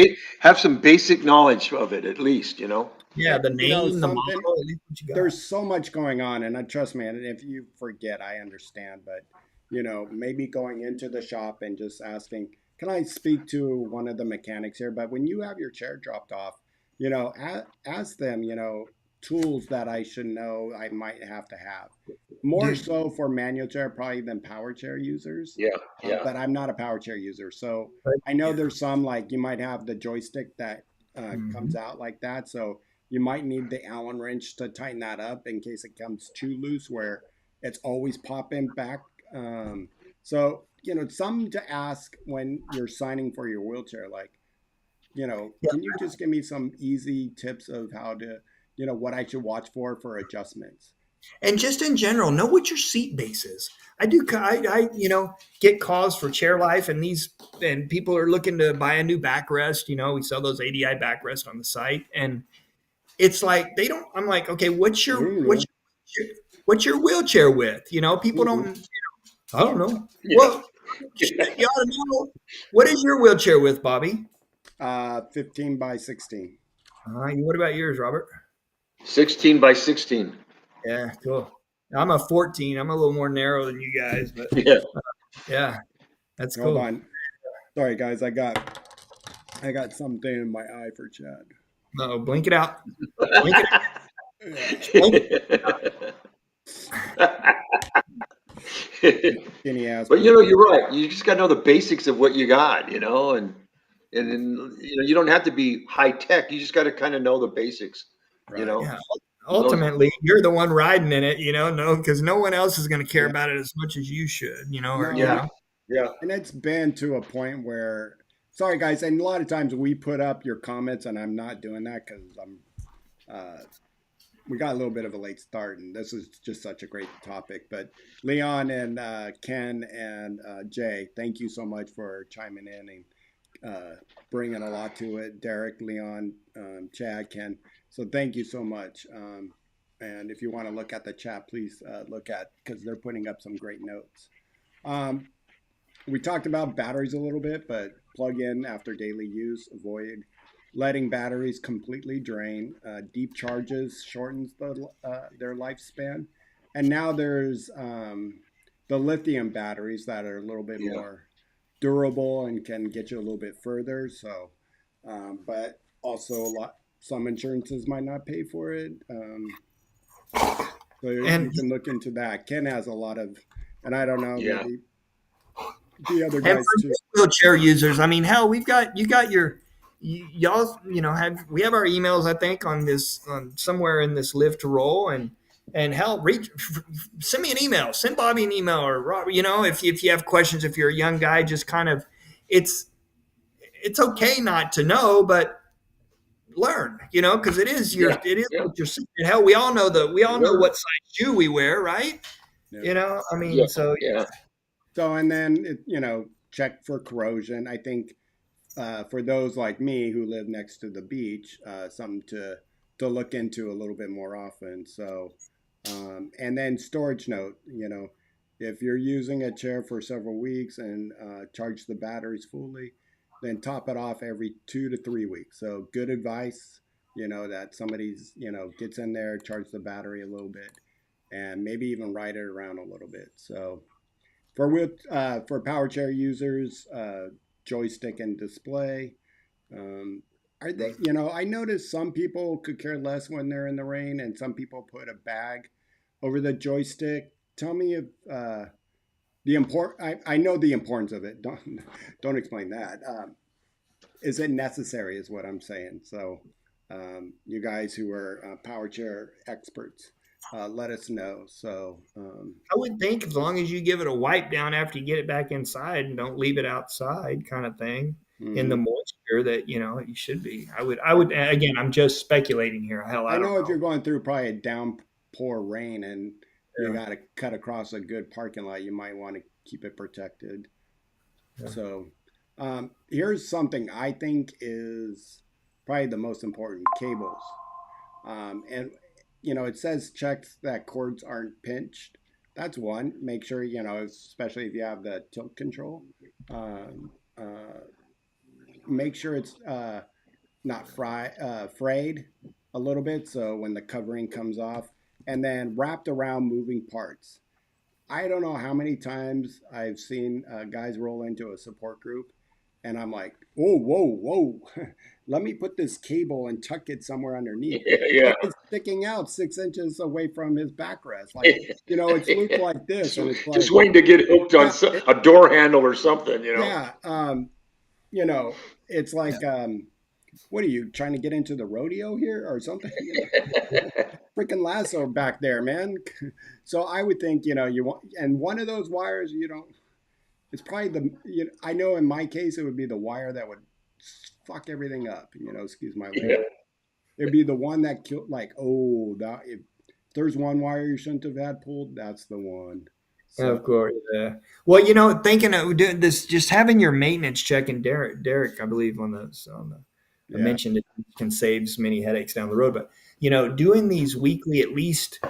[SPEAKER 1] have some basic knowledge of it at least.
[SPEAKER 2] yeah, the name, the
[SPEAKER 3] Something,
[SPEAKER 2] model, at least what you got.
[SPEAKER 3] there's so much going on. And trust me, and if you forget, I understand. But, maybe going into the shop and just asking, can I speak to one of the mechanics here? But when you have your chair dropped off, ask them, tools that I should know I might have to have. More
[SPEAKER 2] Dude,
[SPEAKER 3] so for manual chair probably than power chair users.
[SPEAKER 1] Yeah, yeah,
[SPEAKER 3] But I'm not a power chair user. So
[SPEAKER 2] but
[SPEAKER 3] I know
[SPEAKER 2] yeah.
[SPEAKER 3] there's some, like you might have the joystick that comes
[SPEAKER 2] Mhm.
[SPEAKER 3] out like that. So you might need the Allen wrench to tighten that up in case it comes too loose where it's always popping back. So, some to ask when you're signing for your wheelchair, like,
[SPEAKER 2] Yeah.
[SPEAKER 3] can you just give me some easy tips of how to, what I should watch for adjustments?
[SPEAKER 2] And just in general, know what your seat base is. I get calls for Chair Life, and people are looking to buy a new backrest. We sell those ADI backrest on the site, and it's like they don't. I'm like, okay, what's your wheelchair width? People
[SPEAKER 3] Mhm.
[SPEAKER 2] don't. I don't know.
[SPEAKER 1] Yeah.
[SPEAKER 2] Well, shit, you ought to know. What is your wheelchair width, Bobby?
[SPEAKER 3] 15 by 16.
[SPEAKER 2] What about yours, Robert?
[SPEAKER 1] 16 by 16.
[SPEAKER 2] Yeah, cool. I'm a 14. I'm a little more narrow than you guys, but
[SPEAKER 1] Yeah.
[SPEAKER 2] yeah, that's
[SPEAKER 3] Hold
[SPEAKER 2] cool.
[SPEAKER 3] on. Sorry, guys. I got something in my eye for Chad.
[SPEAKER 2] No, blink it out. Blink it out. Blink
[SPEAKER 3] Skinny ass.
[SPEAKER 1] But you're right. You just got to know the basics of what you got, and then you don't have to be high tech. You just got to kind of know the basics, you
[SPEAKER 3] Right.
[SPEAKER 1] know.
[SPEAKER 2] Yeah.
[SPEAKER 1] Those,
[SPEAKER 2] Ultimately, you're the one riding in it, no, because no one else is going to care
[SPEAKER 3] Yeah.
[SPEAKER 2] about it as much as you should, or
[SPEAKER 3] No,
[SPEAKER 1] yeah, yeah,
[SPEAKER 3] and it's been to a point where, sorry guys, and a lot of times we put up your comments, and I'm not doing that because we got a little bit of a late start, and this is just such a great topic. But Leon and Ken and Jay, thank you so much for chiming in and bringing a lot to it. Derek, Leon, Chad, Ken. So thank you so much. And if you want to look at the chat, please look at, because they're putting up some great notes. We talked about batteries a little bit, but plug in after daily use, avoid letting batteries completely drain. Deep charges shortens their lifespan. And now there's the lithium batteries that are a little bit
[SPEAKER 1] yeah.
[SPEAKER 3] more durable and can get you a little bit further. So, but also some insurances might not pay for it. So you
[SPEAKER 2] and
[SPEAKER 3] can look into that. Ken has a lot of, and I don't know,
[SPEAKER 1] Yeah.
[SPEAKER 3] maybe the other
[SPEAKER 2] and
[SPEAKER 3] guys
[SPEAKER 2] for
[SPEAKER 3] too.
[SPEAKER 2] wheelchair users, I mean, hell, you got y'all, we have our emails, I think, on somewhere in this Live to Roll, and hell, send me an email, send Bobby an email, or Robert, if you have questions, if you're a young guy, just kind of, it's okay not to know, but learn, because
[SPEAKER 1] Yeah,
[SPEAKER 2] it is
[SPEAKER 1] yeah,
[SPEAKER 2] what you're saying. Hell, we all know
[SPEAKER 1] learn.
[SPEAKER 2] what size shoe we wear, right?
[SPEAKER 3] Yeah.
[SPEAKER 2] I
[SPEAKER 1] Yeah,
[SPEAKER 2] mean, so
[SPEAKER 1] yeah,
[SPEAKER 3] So, and then, check for corrosion. I think for those like me who live next to the beach, something to look into a little bit more often. So, and then storage note, if you're using a chair for several weeks and charge the batteries fully, then top it off every 2 to 3 weeks. So good advice, that somebody's, gets in there, charge the battery a little bit, and maybe even ride it around a little bit. So for power chair users, joystick and display. Um, are they? I noticed some people could care less when they're in the rain, and some people put a bag over the joystick. Tell me if the import. I know the importance of it. Don't explain that. Is it necessary? Is what I'm saying. So, you guys who are power chair experts, let us know. So,
[SPEAKER 2] I would think as long as you give it a wipe down after you get it back inside and don't leave it outside, kind of thing, in the
[SPEAKER 3] mhm.
[SPEAKER 2] moisture, that you should be. I would again. I'm just speculating here. Hell,
[SPEAKER 3] I
[SPEAKER 2] I don't
[SPEAKER 3] know if
[SPEAKER 2] know.
[SPEAKER 3] you're going through probably a downpour rain and you
[SPEAKER 2] Yeah,
[SPEAKER 3] got to cut across a good parking lot, you might want to keep it protected.
[SPEAKER 2] yeah.
[SPEAKER 3] So, here's something I think is probably the most important: cables. And it says checks that cords aren't pinched. That's one. Make sure especially if you have the tilt control. Um, make sure it's not frayed a little bit. So when the covering comes off, and then wrapped around moving parts. I don't know how many times I've seen guys roll into a support group, and I'm like, oh, whoa, whoa, let me put this cable and tuck it somewhere underneath.
[SPEAKER 1] yeah,
[SPEAKER 3] And it's sticking out 6 inches away from his backrest. Like, it's looped
[SPEAKER 1] yeah.
[SPEAKER 3] like this,
[SPEAKER 1] Just,
[SPEAKER 3] and it's
[SPEAKER 1] just
[SPEAKER 3] like,
[SPEAKER 1] waiting to get hooked on
[SPEAKER 3] yeah,
[SPEAKER 1] a door handle or something.
[SPEAKER 3] yeah. You know, it's
[SPEAKER 2] Yeah.
[SPEAKER 3] like, what are you trying to get into the rodeo here or something? Freaking lasso back there, man. So I would think, you want, and one of those wires, it's probably I know in my case, it would be the wire that would fuck everything up, excuse my
[SPEAKER 1] Yeah,
[SPEAKER 3] language. It'd be the one that killed, like, oh, that, there's one wire you shouldn't have had pulled, that's the one. So
[SPEAKER 2] Of course, yeah. Well, you know, thinking of doing this, just having your maintenance check, and Derek, I believe I
[SPEAKER 3] yeah,
[SPEAKER 2] mentioned it can save many headaches down the road. But you know, doing these weekly, at least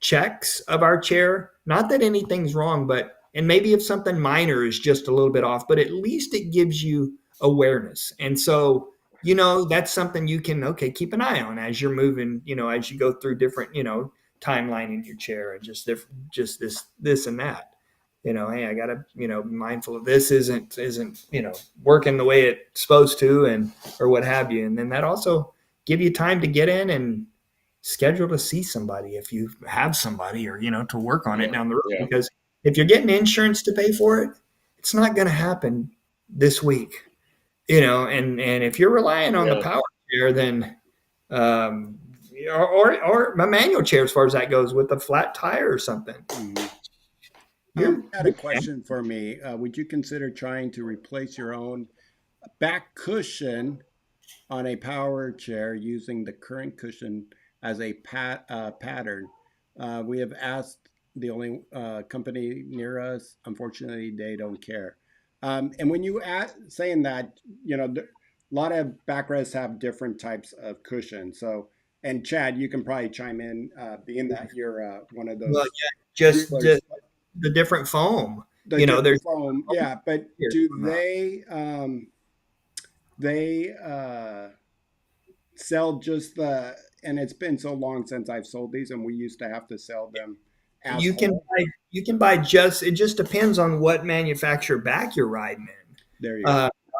[SPEAKER 2] checks of our chair, not that anything's wrong, but and maybe if something minor is just a little bit off, but at least it gives you awareness. And so, you know, that's something you can keep an eye on as you're moving, you know, as you go through different, you know, timeline in your chair and just this and that. You know, hey, I gotta, you know, be mindful of this isn't, you know, working the way it's supposed to, and or what have you. And then that also give you time to get in and schedule to see somebody if you have somebody, or you know, to work on it
[SPEAKER 1] Yeah,
[SPEAKER 2] down the road.
[SPEAKER 1] yeah,
[SPEAKER 2] Because if you're getting insurance to pay for it, it's not going to happen this week, you know. And if you're relying on the
[SPEAKER 1] yeah.
[SPEAKER 2] power chair, then um or a manual chair, as far as that goes, with a flat tire or something,
[SPEAKER 3] mhm.
[SPEAKER 2] you're
[SPEAKER 3] You had a question for me. Would you consider trying to replace your own back cushion on a power chair using the current cushion as a pattern? We have asked the only company near us. Unfortunately, they don't care. And when you saying that, you know, a lot of backrests have different types of cushion. So, and Chad, you can probably chime in, being that you're one of
[SPEAKER 2] well,
[SPEAKER 3] those
[SPEAKER 2] yeah, just
[SPEAKER 3] wheelers.
[SPEAKER 2] the different foam.
[SPEAKER 3] The
[SPEAKER 2] You know, there's
[SPEAKER 3] different foam, yeah. But
[SPEAKER 2] here
[SPEAKER 3] do
[SPEAKER 2] on that.
[SPEAKER 3] they sell just the? And it's been so long since I've sold these, and we used to have to sell them as
[SPEAKER 2] You can
[SPEAKER 3] whole.
[SPEAKER 2] buy you can buy just it just depends on what manufacturer back you're riding in.
[SPEAKER 3] There you go.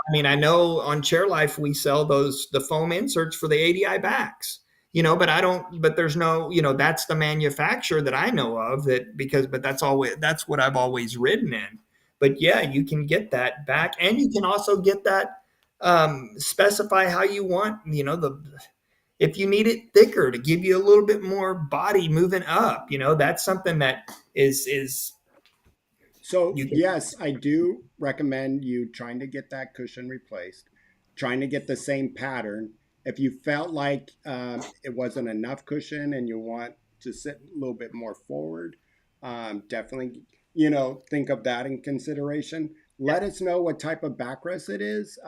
[SPEAKER 2] I mean, I know on Chair Life we sell the foam inserts for the ADI backs, you know, but I don't, but there's no, you know, that's the manufacturer that I know of, but that's what I've always ridden in. But yeah, you can get that back, and you can also get that, specify how you want, you know, if you need it thicker to give you a little bit more body moving up, you know, that's something that is
[SPEAKER 3] So
[SPEAKER 2] you can.
[SPEAKER 3] yes, I do recommend you trying to get that cushion replaced, trying to get the same pattern. If you felt like it wasn't enough cushion and you want to sit a little bit more forward, definitely, you know, think of that in consideration. Let us know what type of backrest it is,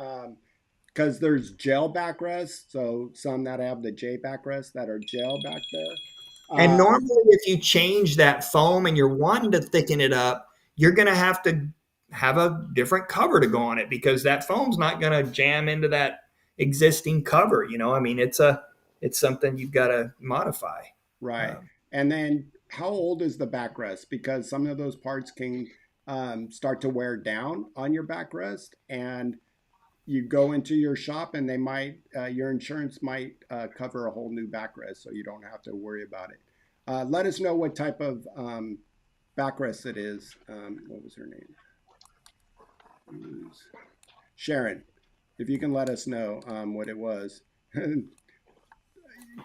[SPEAKER 3] because there's gel backrests. So some that have the J backrest that are gel back there.
[SPEAKER 2] And
[SPEAKER 3] Um,
[SPEAKER 2] normally, if you change that foam and you're wanting to thicken it up, you're going to have a different cover to go on it, because that foam's not going to jam into that existing cover. You know, I mean, it's something you've got to modify.
[SPEAKER 3] Right.
[SPEAKER 2] Um,
[SPEAKER 3] And then how old is the backrest? Because some of those parts can start to wear down on your backrest, and you go into your shop and they might, your insurance might cover a whole new backrest, so you don't have to worry about it. Let us know what type of backrest it is. What was her name? It was Sharon. If you can let us know what it was.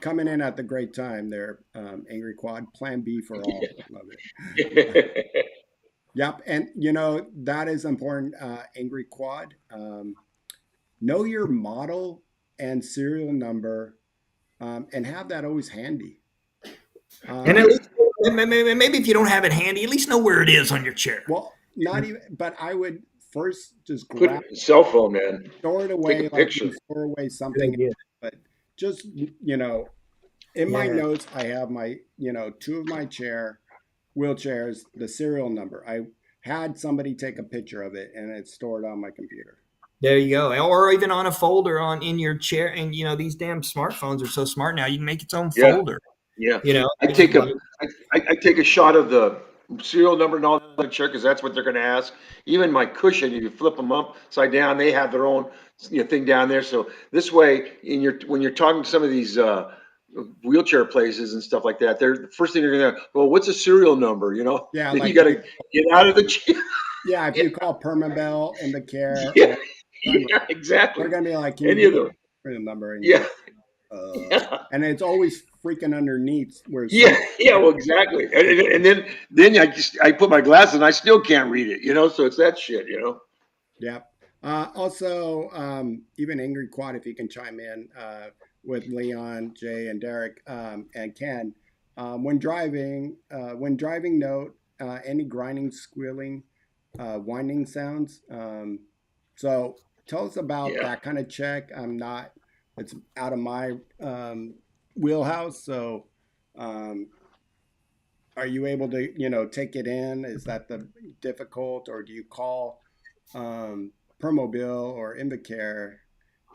[SPEAKER 3] Coming in at the great time there, Angry Quad, Plan B for all. Love it. Yep. And, you know, that is important, Angry Quad. Know your model and serial number, and have that always handy.
[SPEAKER 2] and at
[SPEAKER 3] Um,
[SPEAKER 2] least maybe if you don't have it handy, at least know where it is on your chair.
[SPEAKER 3] well, not even, but I would first just
[SPEAKER 1] Put
[SPEAKER 3] grab,
[SPEAKER 1] it in cell phone, man.
[SPEAKER 3] store it
[SPEAKER 1] Take a
[SPEAKER 3] away like you
[SPEAKER 1] picture.
[SPEAKER 3] store away
[SPEAKER 2] Good
[SPEAKER 3] something,
[SPEAKER 2] idea.
[SPEAKER 3] but just, you know, in my
[SPEAKER 2] Yeah.
[SPEAKER 3] notes, I have my, you know, two of my wheelchairs, the serial number. I had somebody take a picture of it and it's stored on my computer.
[SPEAKER 2] There you go. Or even on a folder on in your chair. And you know, these damn smartphones are so smart now. You can make its own
[SPEAKER 1] Yeah,
[SPEAKER 2] folder.
[SPEAKER 1] yeah.
[SPEAKER 2] You know,
[SPEAKER 1] I
[SPEAKER 2] you just
[SPEAKER 1] take a,
[SPEAKER 2] like,
[SPEAKER 1] I take a shot of the serial number and all that shit, because that's what they're gonna ask. Even my cushion, if you flip them upside down, they have their own, you know, thing down there. So this way, when you're talking to some of these, wheelchair places and stuff like that, they're the first thing they're gonna, well, what's a serial number, you know?
[SPEAKER 3] Yeah,
[SPEAKER 1] Then you
[SPEAKER 3] like
[SPEAKER 1] gotta get out of the chair.
[SPEAKER 3] yeah, if you call Permabel in the care
[SPEAKER 1] Yeah,
[SPEAKER 3] or
[SPEAKER 1] yeah, exactly.
[SPEAKER 3] they're gonna be like, "Can you
[SPEAKER 1] Any
[SPEAKER 3] give
[SPEAKER 1] of them.
[SPEAKER 3] me the number?" And you're
[SPEAKER 1] Yeah,
[SPEAKER 3] like,
[SPEAKER 1] yeah.
[SPEAKER 3] and it's always freaking underneath where
[SPEAKER 1] Yeah,
[SPEAKER 3] some.
[SPEAKER 1] yeah, well, exactly. And then I put my glasses and I still can't read it, you know? So it's that shit, you know?
[SPEAKER 3] Yep. Also, even Angry Quad, if you can chime in with Leon, Jay, and Derek, and Ken. when driving, note any grinding, squealing, winding sounds. So tell us about
[SPEAKER 1] Yeah.
[SPEAKER 3] that kind of check. It's out of my wheelhouse. So um, are you able to, take it in? Is that the difficult, or do you call um, Permobil or Invacare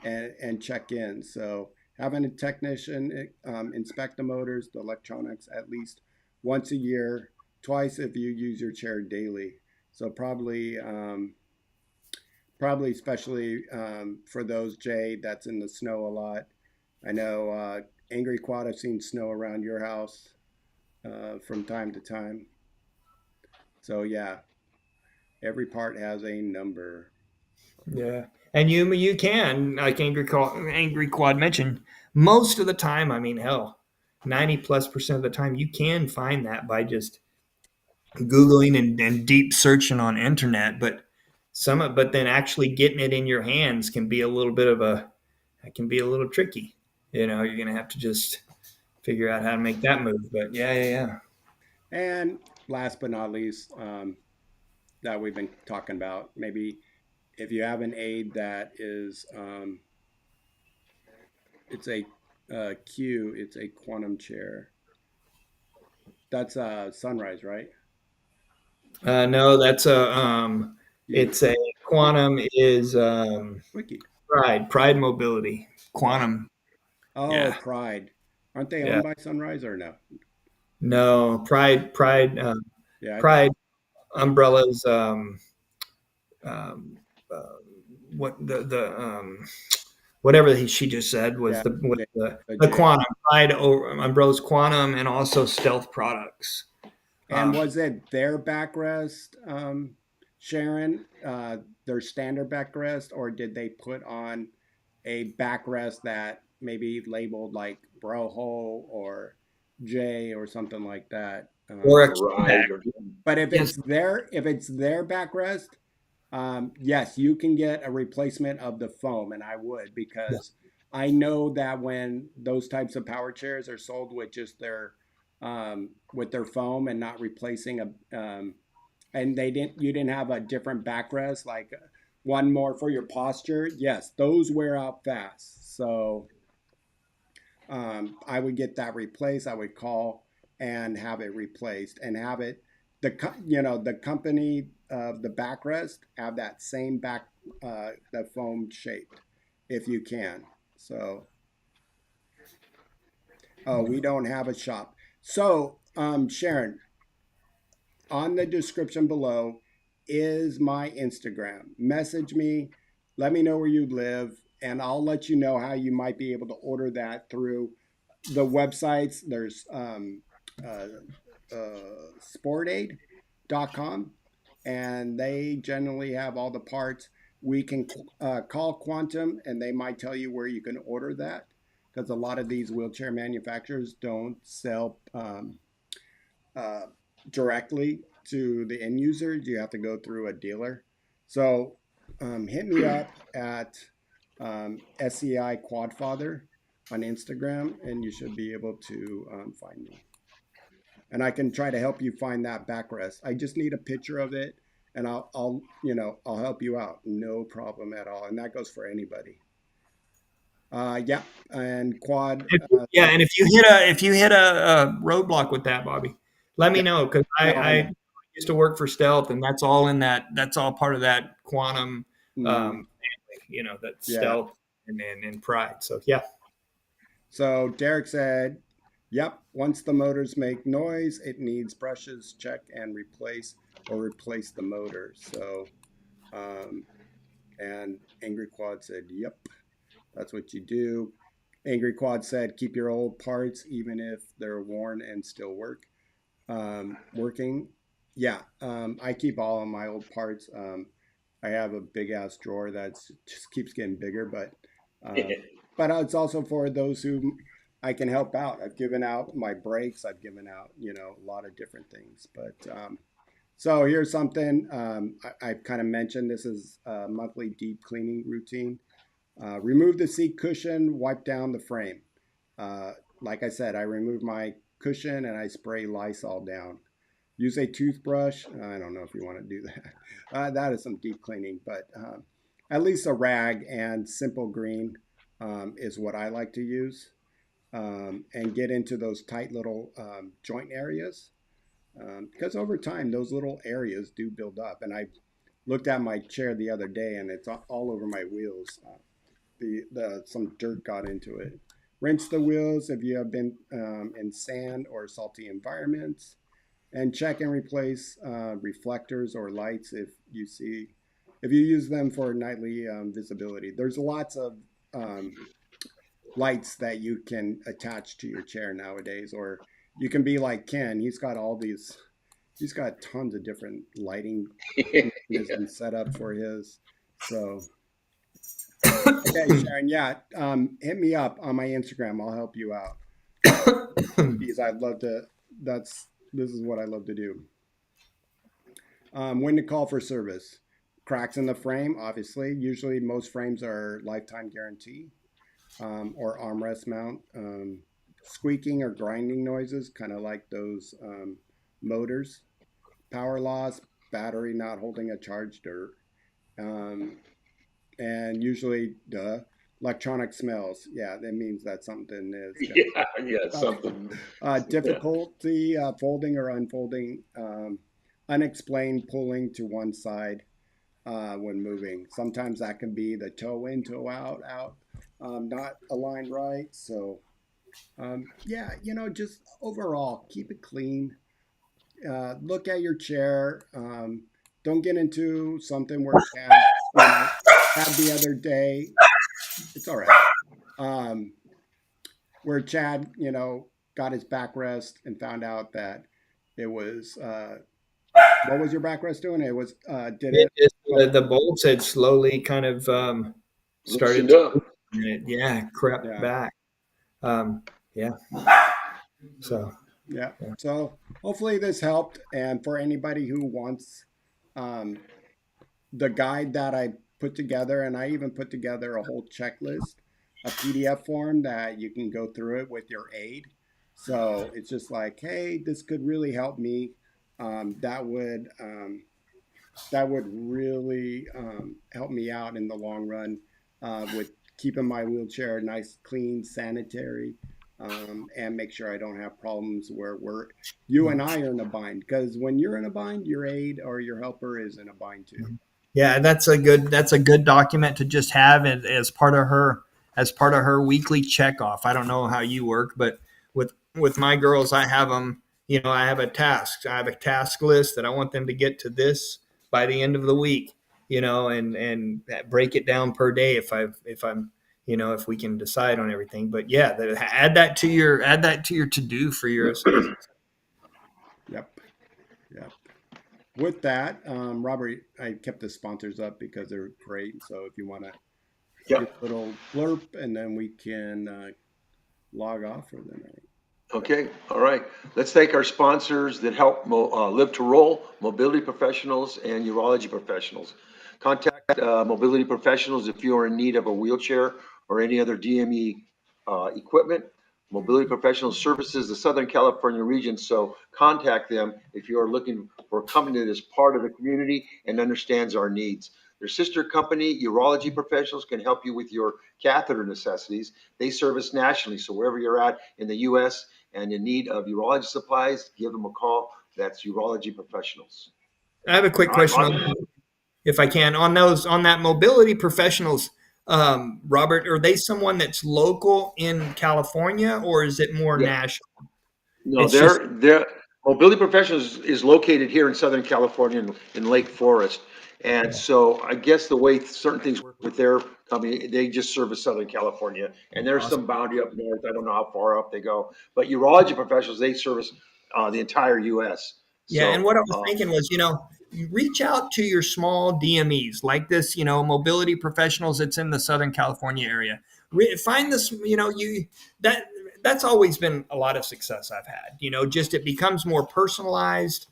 [SPEAKER 3] and check in? So having a technician inspect the motors, the electronics at least once a year, twice if you use your chair daily. So probably especially for those, Jay, that's in the snow a lot. I know Angry Quad, I've seen snow around your house from time to time. So yeah, every part has a number.
[SPEAKER 2] Yeah, and you can, like Angry Quad mentioned, most of the time. I mean, hell, 90+% of the time, you can find that by just googling and deep searching on internet. But then actually getting it in your hands can be a little bit of a that can be a little tricky. You're gonna have to just figure out how to make that move. But yeah, yeah, yeah.
[SPEAKER 3] And last but not least, that we've been talking about, maybe if you have an aid that is, it's a Q, it's a quantum chair. That's Sunrise, right?
[SPEAKER 2] No, that's a
[SPEAKER 3] You
[SPEAKER 2] it's a quantum is
[SPEAKER 3] Wiki.
[SPEAKER 2] Pride Mobility Quantum.
[SPEAKER 3] Oh,
[SPEAKER 2] Yeah,
[SPEAKER 3] Pride. Aren't they
[SPEAKER 2] yeah.
[SPEAKER 3] owned by Sunrise or no?
[SPEAKER 2] No,
[SPEAKER 3] Yeah, I thought.
[SPEAKER 2] Pride umbrellas. Um, uh, what the whatever she just said was
[SPEAKER 3] Yeah, J,
[SPEAKER 2] the
[SPEAKER 3] J.
[SPEAKER 2] quantum Pride umbrellas quantum and also stealth products.
[SPEAKER 3] And
[SPEAKER 2] Um,
[SPEAKER 3] was it their backrest, Sharon, their standard backrest, or did they put on a backrest that maybe labeled like Broho or J or something like that?
[SPEAKER 2] or a
[SPEAKER 1] Or
[SPEAKER 2] keyback.
[SPEAKER 1] ride or.
[SPEAKER 3] But
[SPEAKER 2] Yes.
[SPEAKER 3] if it's their backrest, yes, you can get a replacement of the foam, and I would,
[SPEAKER 2] Yeah.
[SPEAKER 3] because I know that when those types of power chairs are sold with just with their foam and not replacing and you didn't have a different backrest, like one more for your posture. Yes, those wear out fast. So I would get that replaced. I would call and have it replaced, and have it the company of the backrest have that same the foam shaped if you can. So we don't have a shop. So Sharon, on the description below is my Instagram. Message me, let me know where you live, and I'll let you know how you might be able to order that through the websites. There's uh, sportaid.com, and they generally have all the parts. We can call Quantum, and they might tell you where you can order that, because a lot of these wheelchair manufacturers don't sell uh, directly to the end users. You have to go through a dealer. So hit me up at SCI Quadfather on Instagram, and you should be able to find me. And I can try to help you find that backrest. I just need a picture of it, and I'll help you out. No problem at all. And that goes for anybody. Yeah, and Quad.
[SPEAKER 2] Yeah, and if you hit a roadblock with that, Bobby, let me
[SPEAKER 3] Yeah,
[SPEAKER 2] know, because
[SPEAKER 3] no, I
[SPEAKER 2] I
[SPEAKER 3] know.
[SPEAKER 2] used to work for Stealth, and that's all in that. That's all part of that quantum,
[SPEAKER 3] Mm,
[SPEAKER 2] that
[SPEAKER 3] yeah.
[SPEAKER 2] Stealth and Pride. So yeah,
[SPEAKER 3] So Derek said, yep, once the motors make noise, it needs brushes, check and replace the motor. So, um, and Angry Quad said, yep, that's what you do. Angry Quad said, keep your old parts, even if they're worn and still working. Yeah, I keep all of my old parts. I have a big ass drawer that just keeps getting bigger, uh, but it's also for those who I can help out. I've given out my brakes. I've given out, a lot of different things. But so here's something I kind of mentioned. This is a monthly deep cleaning routine. Remove the seat cushion, wipe down the frame. Uh, like I said, I remove my cushion and I spray Lysol down. Use a toothbrush. I don't know if you want to do that. That is some deep cleaning, but at least a rag and simple green is what I like to use, and get into those tight little joint areas, because over time those little areas do build up. And I looked at my chair the other day, and it's all over my wheels. Some dirt got into it. Rinse the wheels if you have been in sand or salty environments, and check and replace reflectors or lights if you use them for nightly visibility. There's lots of lights that you can attach to your chair nowadays, or you can be like Ken. He's got tons of different lighting mechanisms set up for his. So, okay, Sharon, yeah, hit me up on my Instagram. I'll help you out because I'd love to. This is what I love to do. When to call for service. Cracks in the frame, obviously. Usually most frames are lifetime guarantee, or armrest mount. Squeaking or grinding noises, kind of like those motors. Power loss, battery not holding a charged dirt. And usually electronic smells. Yeah, that means that something is
[SPEAKER 1] Something.
[SPEAKER 3] difficulty folding or unfolding, unexplained pulling to one side when moving. Sometimes that can be the toe in, toe out, not aligned right. So just overall keep it clean. Look at your chair. Don't get into something where had the other day. It's all right. Where Chad, got his backrest and found out that it was what was your backrest doing? It was
[SPEAKER 2] the bolts had slowly kind of started
[SPEAKER 1] Loosened up.
[SPEAKER 2] crept
[SPEAKER 3] Yeah.
[SPEAKER 2] back. So
[SPEAKER 3] Yeah. So hopefully this helped. And for anybody who wants the guide that I put together, and I even put together a whole checklist, a PDF form that you can go through it with your aid. So it's just like, hey, this could really help me. That would really help me out in the long run with keeping my wheelchair nice, clean, sanitary. And make sure I don't have problems where you and I are in a bind. Because when you're in a bind, your aide or your helper is in a bind too.
[SPEAKER 2] Yeah, that's a good document to just have as part of her weekly check off. I don't know how you work, but with my girls, I have them. I have a task list that I want them to get to this by the end of the week. And break it down per day if if we can decide on everything. But yeah, add that to your to do for your assistants.
[SPEAKER 3] Yep. With that, Robert, I kept the sponsors up because they're great. So if you want to give a little blurb, and then we can log off for the night.
[SPEAKER 1] Okay, all right. Let's thank our sponsors that help Live to Roll, Mobility Professionals, and Urology Professionals. Contact Mobility Professionals if you are in need of a wheelchair or any other DME equipment. Mobility Professionals services the Southern California region, so contact them if you are looking for a company that is part of the community and understands our needs. Their sister company, Urology Professionals, can help you with your catheter necessities. They service nationally, so wherever you're at in the U.S. and in need of urology supplies, give them a call. That's Urology Professionals.
[SPEAKER 2] I have a quick question, if I can, on that Mobility Professionals. Robert, are they someone that's local in California, or is it more national?
[SPEAKER 1] No, they're Mobility Professionals is located here in Southern California in Lake Forest. And so I guess the way certain things work with their company, they just service Southern California. And there's some boundary up north. I don't know how far up they go. But Urology Professionals, they service the entire U.S.
[SPEAKER 2] Yeah, and what I was thinking was, you reach out to your small DMEs like this, Mobility Professionals that's in the Southern California area. Find this, that's always been a lot of success I've had. Just it becomes more personalized.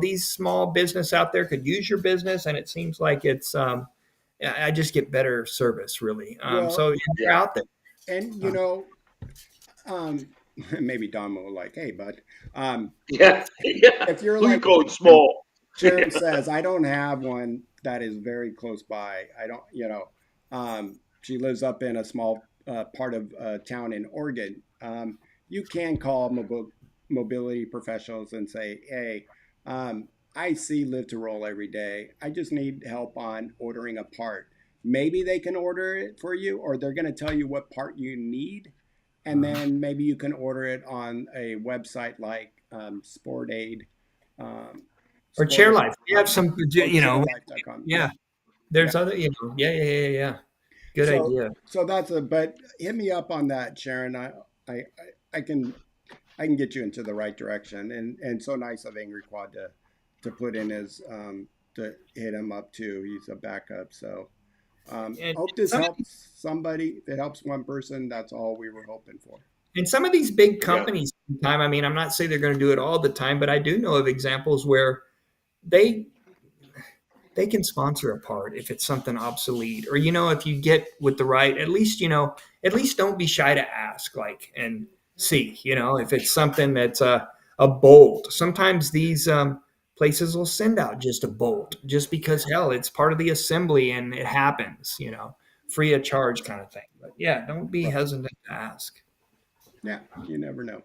[SPEAKER 2] These small business out there could use your business, and it seems like it's I just get better service really. So they're out there.
[SPEAKER 3] And maybe Don will like, hey, bud.
[SPEAKER 1] Yeah, yeah.
[SPEAKER 3] If you're
[SPEAKER 1] Who you
[SPEAKER 3] like
[SPEAKER 1] calling small?
[SPEAKER 3] Sharon says, I don't have one that is very close by. I don't, she lives up in a small part of town in Oregon. You can call mobility professionals and say, hey, I see Live to Roll every day. I just need help on ordering a part. Maybe they can order it for you, or they're going to tell you what part you need. And then maybe you can order it on a website like Sport Aid. Um,
[SPEAKER 2] Or Chair
[SPEAKER 3] Sport
[SPEAKER 2] Life. We have some,
[SPEAKER 3] or
[SPEAKER 2] you know,
[SPEAKER 3] chairlife.com. Yeah.
[SPEAKER 2] yeah.
[SPEAKER 3] Yeah.
[SPEAKER 2] There's other, yeah. Good
[SPEAKER 3] So
[SPEAKER 2] idea.
[SPEAKER 3] that's but hit me up on that, Sharon. I I can I can get you into the right direction. And so nice of Angry Quad to put in his to hit him up too. He's a backup. So
[SPEAKER 2] And
[SPEAKER 3] hope this
[SPEAKER 2] some
[SPEAKER 3] helps somebody. If it helps one person, that's all we were hoping for.
[SPEAKER 2] And some of these big
[SPEAKER 1] Yeah.
[SPEAKER 2] companies, I mean, I'm not saying they're going to do it all the time, but I do know of examples where they they can sponsor a part if it's something obsolete, or if you get with the right, at least don't be shy to ask, like, and see, if it's something that's a bolt. Sometimes these places will send out just a bolt, just because hell, it's part of the assembly and it happens, free of charge kind of thing. But yeah, don't be
[SPEAKER 3] Well,
[SPEAKER 2] hesitant to ask.
[SPEAKER 3] yeah, you never know.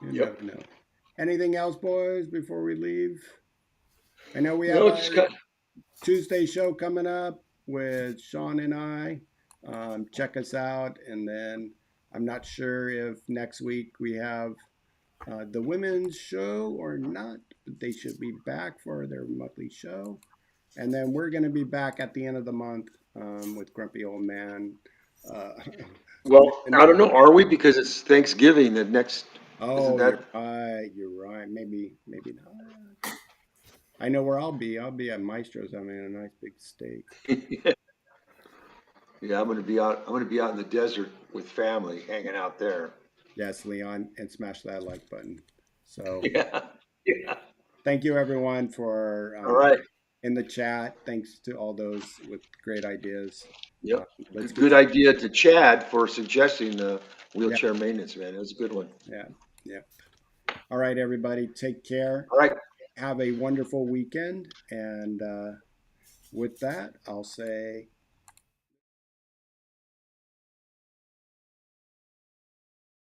[SPEAKER 3] You
[SPEAKER 1] Yep.
[SPEAKER 3] never know. Anything else, boys, before we leave? I know we have
[SPEAKER 1] No, just
[SPEAKER 3] our
[SPEAKER 1] got.
[SPEAKER 3] Tuesday show coming up with Sean and I. Check us out. And then I'm not sure if next week we have the women's show or not, but they should be back for their monthly show. And then we're going to be back at the end of the month with Grumpy Old Man. Uh,
[SPEAKER 1] Well, I don't know. Are we? Because it's Thanksgiving. The next, isn't
[SPEAKER 3] oh, you're
[SPEAKER 1] that?
[SPEAKER 3] right. You're right. Maybe not. I know where I'll be. I'll be at Maestro's having a nice big steak.
[SPEAKER 1] Yeah, I'm gonna be out. I'm gonna be out in the desert with family, hanging out there.
[SPEAKER 3] Yes, Leon, and smash that like button. So
[SPEAKER 1] Yeah. Yeah.
[SPEAKER 3] thank you everyone for
[SPEAKER 1] All right.
[SPEAKER 3] in the chat. Thanks to all those with great ideas.
[SPEAKER 1] Yep.
[SPEAKER 3] Let's
[SPEAKER 1] Good,
[SPEAKER 3] get
[SPEAKER 1] good idea to Chad for suggesting the
[SPEAKER 3] yeah,
[SPEAKER 1] wheelchair maintenance, man. That was a good one.
[SPEAKER 3] yeah, yeah. All right, everybody, take care.
[SPEAKER 1] All right.
[SPEAKER 3] Have a wonderful weekend. And with that, I'll say